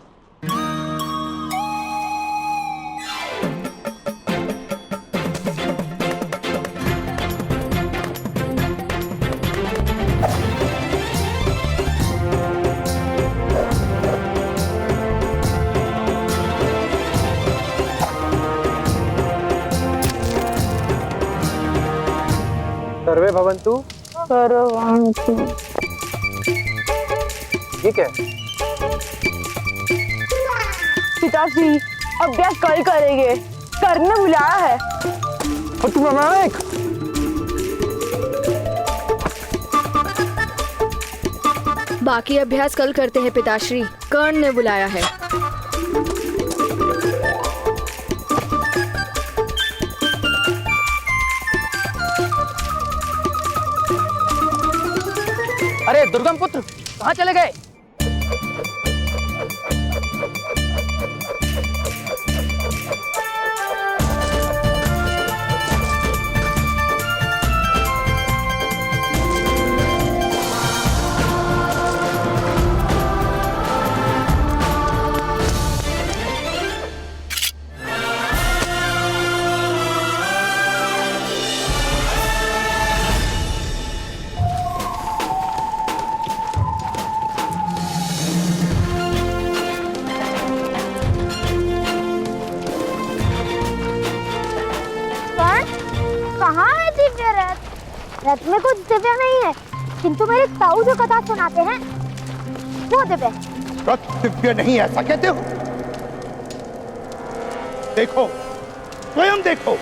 सर्वे भवन्तु। ठीक है। पिताश्री, अभ्यास कल करेंगे, करने बुलाया है। और तुम अनायक, बाकी अभ्यास कल करते हैं पिताश्री, कर्ण ने बुलाया है। अरे दुर्गम पुत्र, कहाँ चले गए? रथ में कुछ दिव्य नहीं है, किंतु मेरे ताऊ जो कथा सुनाते हैं वो दिव्य। रथ दिव्य नहीं, ऐसा कहते हो? देखो, स्वयं देखो।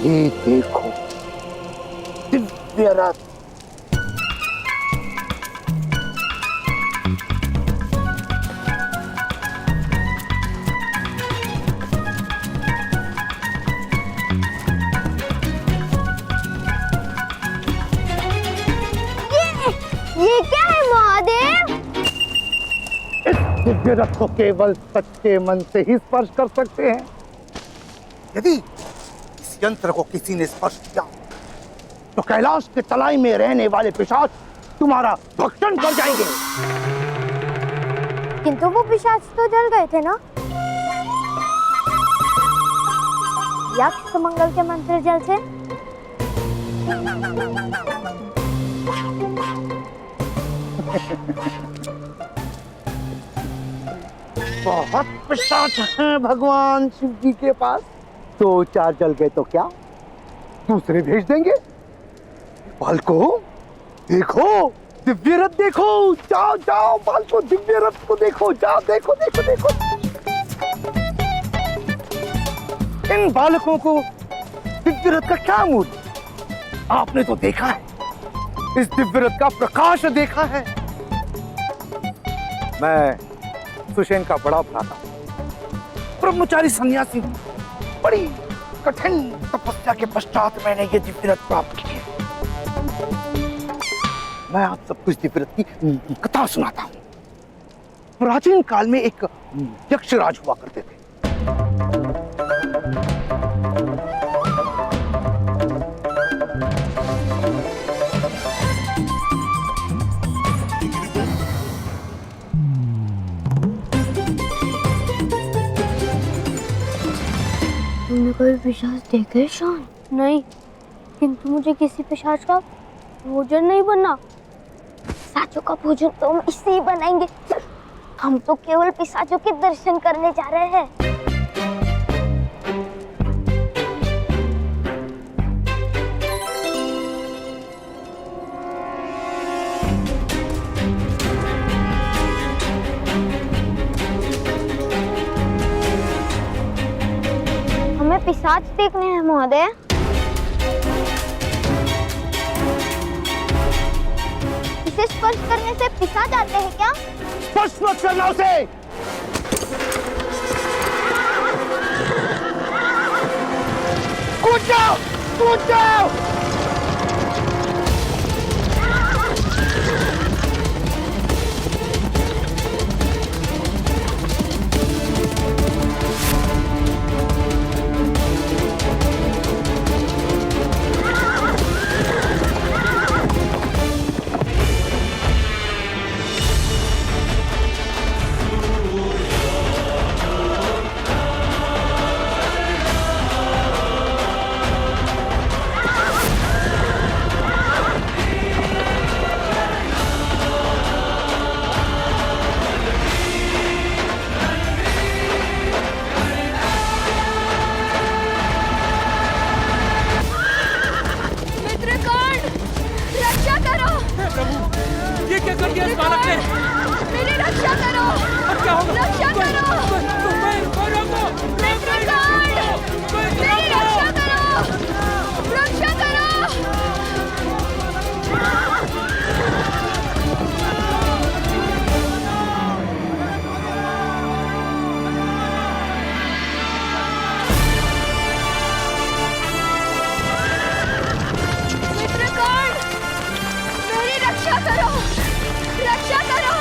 ये देखो, दिव्य रथ। ये क्या है महादेव? इस दिव्य रथ को केवल सच्चे मन से ही स्पर्श कर सकते हैं। यदि इस यंत्र को किसी ने स्पर्श किया तो कैलाश के तलाई में रहने वाले पिशाच तुम्हारा भक्षण कर जाएंगे। किंतु वो पिशाच तो जल गए थे ना? यक्ष मंगल के मंत्र जल से? बहुत पिशाच हैं भगवान शिव जी के पास। 2-4 जल गए तो क्या, दूसरे भेज देंगे। बालको देखो, दिव्य रथ देखो, जाओ जाओ बालको, दिव्य रथ को देखो, जाओ देखो देखो देखो। इन बालकों को दिव्य रथ का क्या मूल्य? आपने तो देखा है, इस दिव्य रथ का प्रकाश देखा है। मैं सुषेण का बड़ा भ्राता, ब्रह्मचारी सन्यासी, बड़ी कठिन तपस्या के पश्चात मैंने ये दिव्य रथ प्राप्त की है। मैं आप सबको इस दिव्य रथ की कथा सुनाता हूँ। प्राचीन काल में एक यक्षराज हुआ करते थे। तुमने कोई पिशाच देखे शान? नहीं, किंतु मुझे किसी पिशाच का भोजन नहीं बनना। पिशाचों का भोजन तो हम इससे ही बनाएंगे। हम तो केवल पिशाचों के दर्शन करने जा रहे हैं। हमें पिशाच देखने हैं महोदय। इसे स्पर्श करने से पिशाच आते हैं क्या? स्पर्श मत करना उसे। कूद जाओ, कूद जाओ। मेरी रक्षा करो। अब क्या होगा? रक्षा करो। मेरी रक्षा करो। रक्षा करो। मित्रगण, मेरी रक्षा करो। रक्षा करो।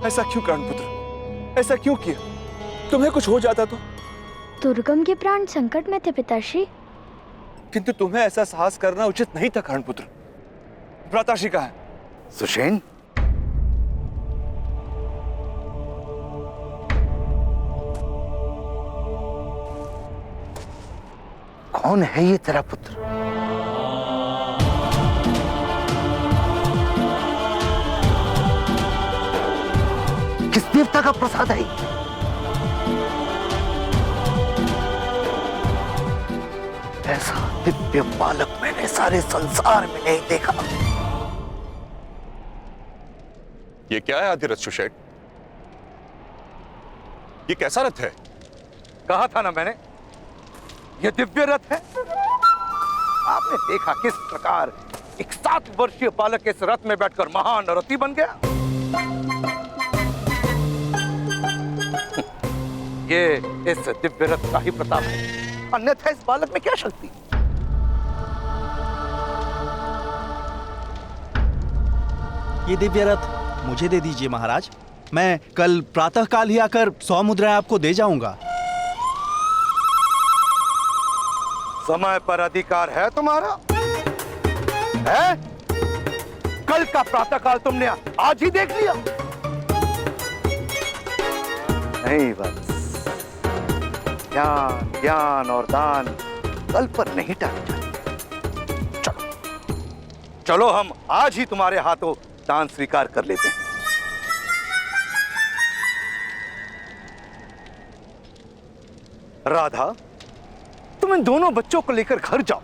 ऐसा क्यों कर्ण पुत्र, ऐसा क्यों किया? तुम्हें कुछ हो जाता तो? दुर्गम के प्राण संकट में थे पिताश्री। किंतु तुम्हें ऐसा साहस करना उचित नहीं था कर्ण पुत्र। भ्राताश्री कहाँ है? सुषेण, कौन है ये तेरा पुत्र? किस देवता का प्रसाद है? ऐसा दिव्य बालक मैंने सारे संसार में नहीं देखा। ये क्या है आदिरथ सुषेण? ये कैसा रथ है? कहा था ना मैंने, ये दिव्य रथ है। आपने देखा किस प्रकार एक 7 वर्षीय बालक इस रथ में बैठकर महान रथी बन गया। ये इस दिव्य रथ का ही प्रताप है, अन्यथा इस बालक में क्या शक्ति? ये दिव्य रथ मुझे दे दीजिए महाराज। मैं कल प्रातःकाल ही आकर 100 मुद्राएं आपको दे जाऊंगा। समय पर अधिकार है तुम्हारा? है? कल का प्रातःकाल तुमने आज ही देख लिया? नहीं बस, ज्ञान ज्ञान और दान कल पर नहीं टाले जाते। चलो चलो, हम आज ही तुम्हारे हाथों दान स्वीकार कर लेते हैं। राधा, तुम इन दोनों बच्चों को लेकर घर जाओ।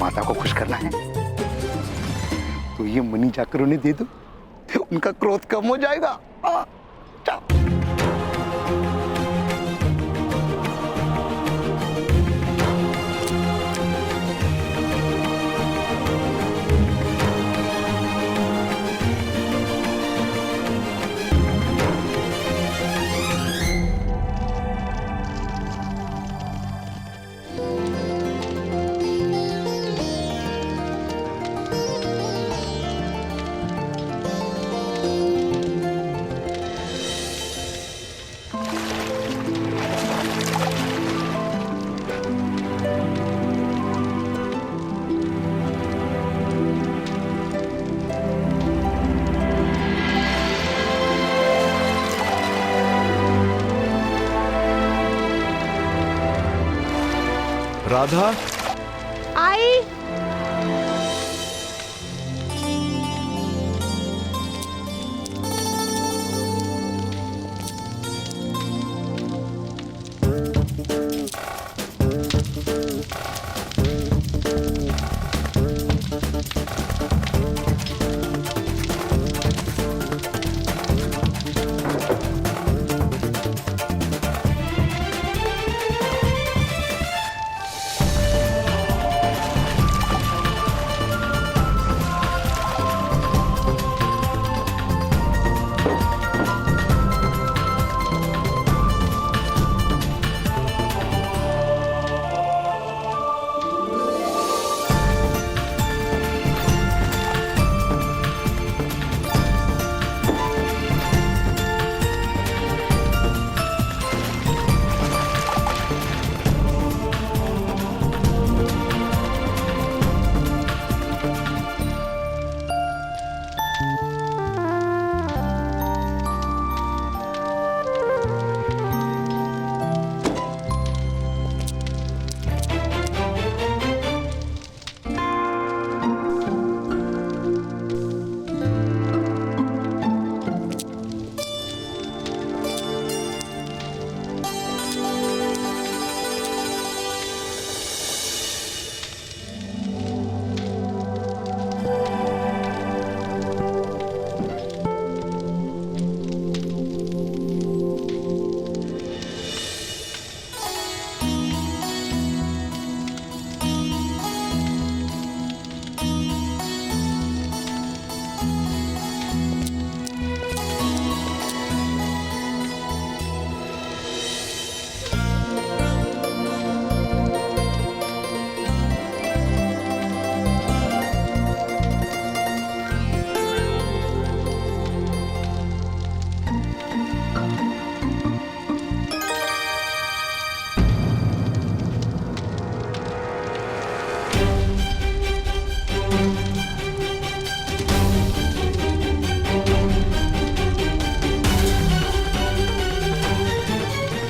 माता को खुश करना है तो ये मनी जाकर उन्हें दे दो, उनका क्रोध कम हो जाएगा। जाओ। राधा, आई।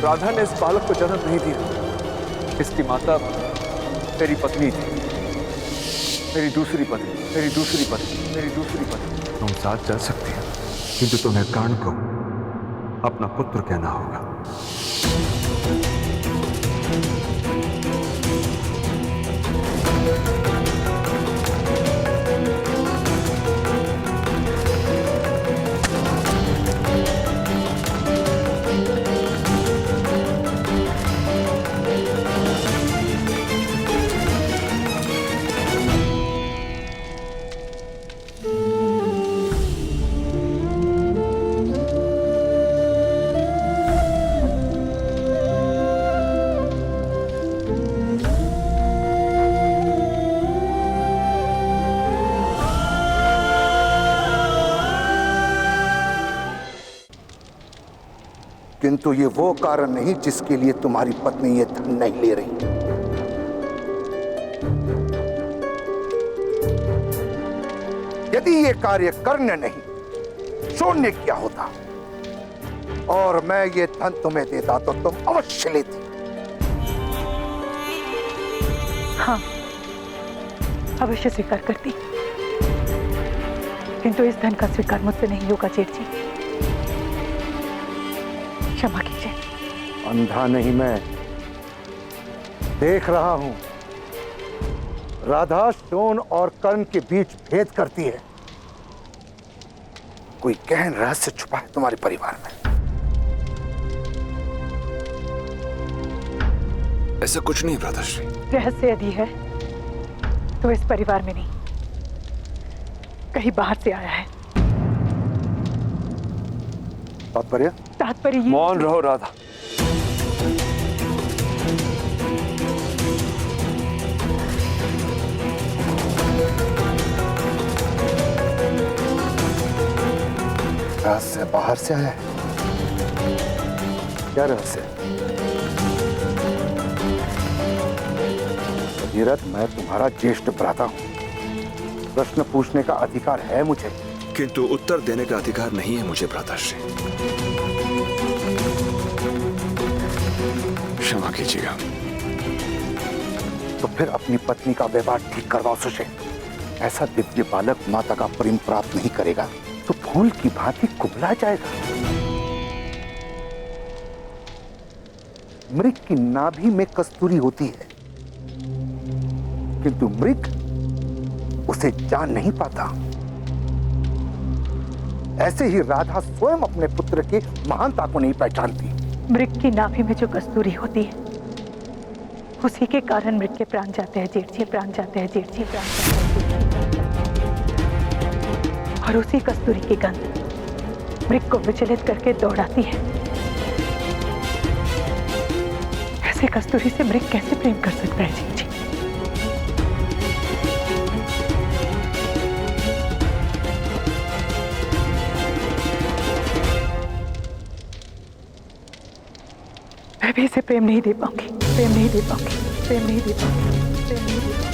राधा ने इस बालक को जन्म नहीं दिया। इसकी माता मेरी पत्नी थी, मेरी दूसरी पत्नी, मेरी दूसरी पत्नी, मेरी दूसरी पत्नी। तुम साथ चल सकती हो, किंतु तुम्हें कर्ण को अपना पुत्र कहना होगा। किंतु ये वो कारण नहीं जिसके लिए तुम्हारी पत्नी ये धन नहीं ले रही। यदि ये कार्य कर्ण नहीं शून्य किया होता और मैं ये धन तुम्हें देता तो तुम अवश्य लेती। हाँ, अवश्य स्वीकार करती, किंतु इस धन का स्वीकार मुझसे नहीं होगा जेठ जी। क्षमा कीजिए। अंधा नहीं, मैं देख रहा हूं। राधा शोण और कर्ण के बीच भेद करती है। कोई गहन रहस्य छुपा है तुम्हारे परिवार में। ऐसा कुछ नहीं भ्राताश्री। रहस्य यदि है तो इस परिवार में नहीं, कहीं बाहर से आया है। तात्पर्य मौन रहो राधा। रहस्य बाहर से आया है? क्या रहस्य? भगीरथ, मैं तुम्हारा ज्येष्ठ भ्राता हूं। प्रश्न पूछने का अधिकार है मुझे, किंतु उत्तर देने का अधिकार नहीं है मुझे भ्राताश्री। क्षमा कीजिएगा। तो फिर अपनी पत्नी का व्यवहार ठीक करवाओ सुशेन। ऐसा दिव्य बालक माता का प्रेम प्राप्त नहीं करेगा तो फूल की भांति कुबला जाएगा। मृग की नाभि में कस्तूरी होती है, किंतु मृग उसे जान नहीं पाता। ऐसे ही राधा स्वयं अपने पुत्र की महानता को नहीं पहचानती। मृग की नाभि में जो कस्तूरी होती है, उसी के कारण मृग के प्राण जाते हैं जेठ जी, प्राण जाते हैं जेठ जी, प्राण जाते हैं। और उसी कस्तूरी की गंध मृग को विचलित करके दौड़ाती है। ऐसे कस्तूरी से मृग कैसे प्रेम कर सकता है जेठ जी? मैं भी इसे प्रेम नहीं दे पाऊंगी, प्रेम नहीं दे पाऊंगी, प्रेम नहीं दे पाऊंगी, प्रेम नहीं दे पाऊंगी।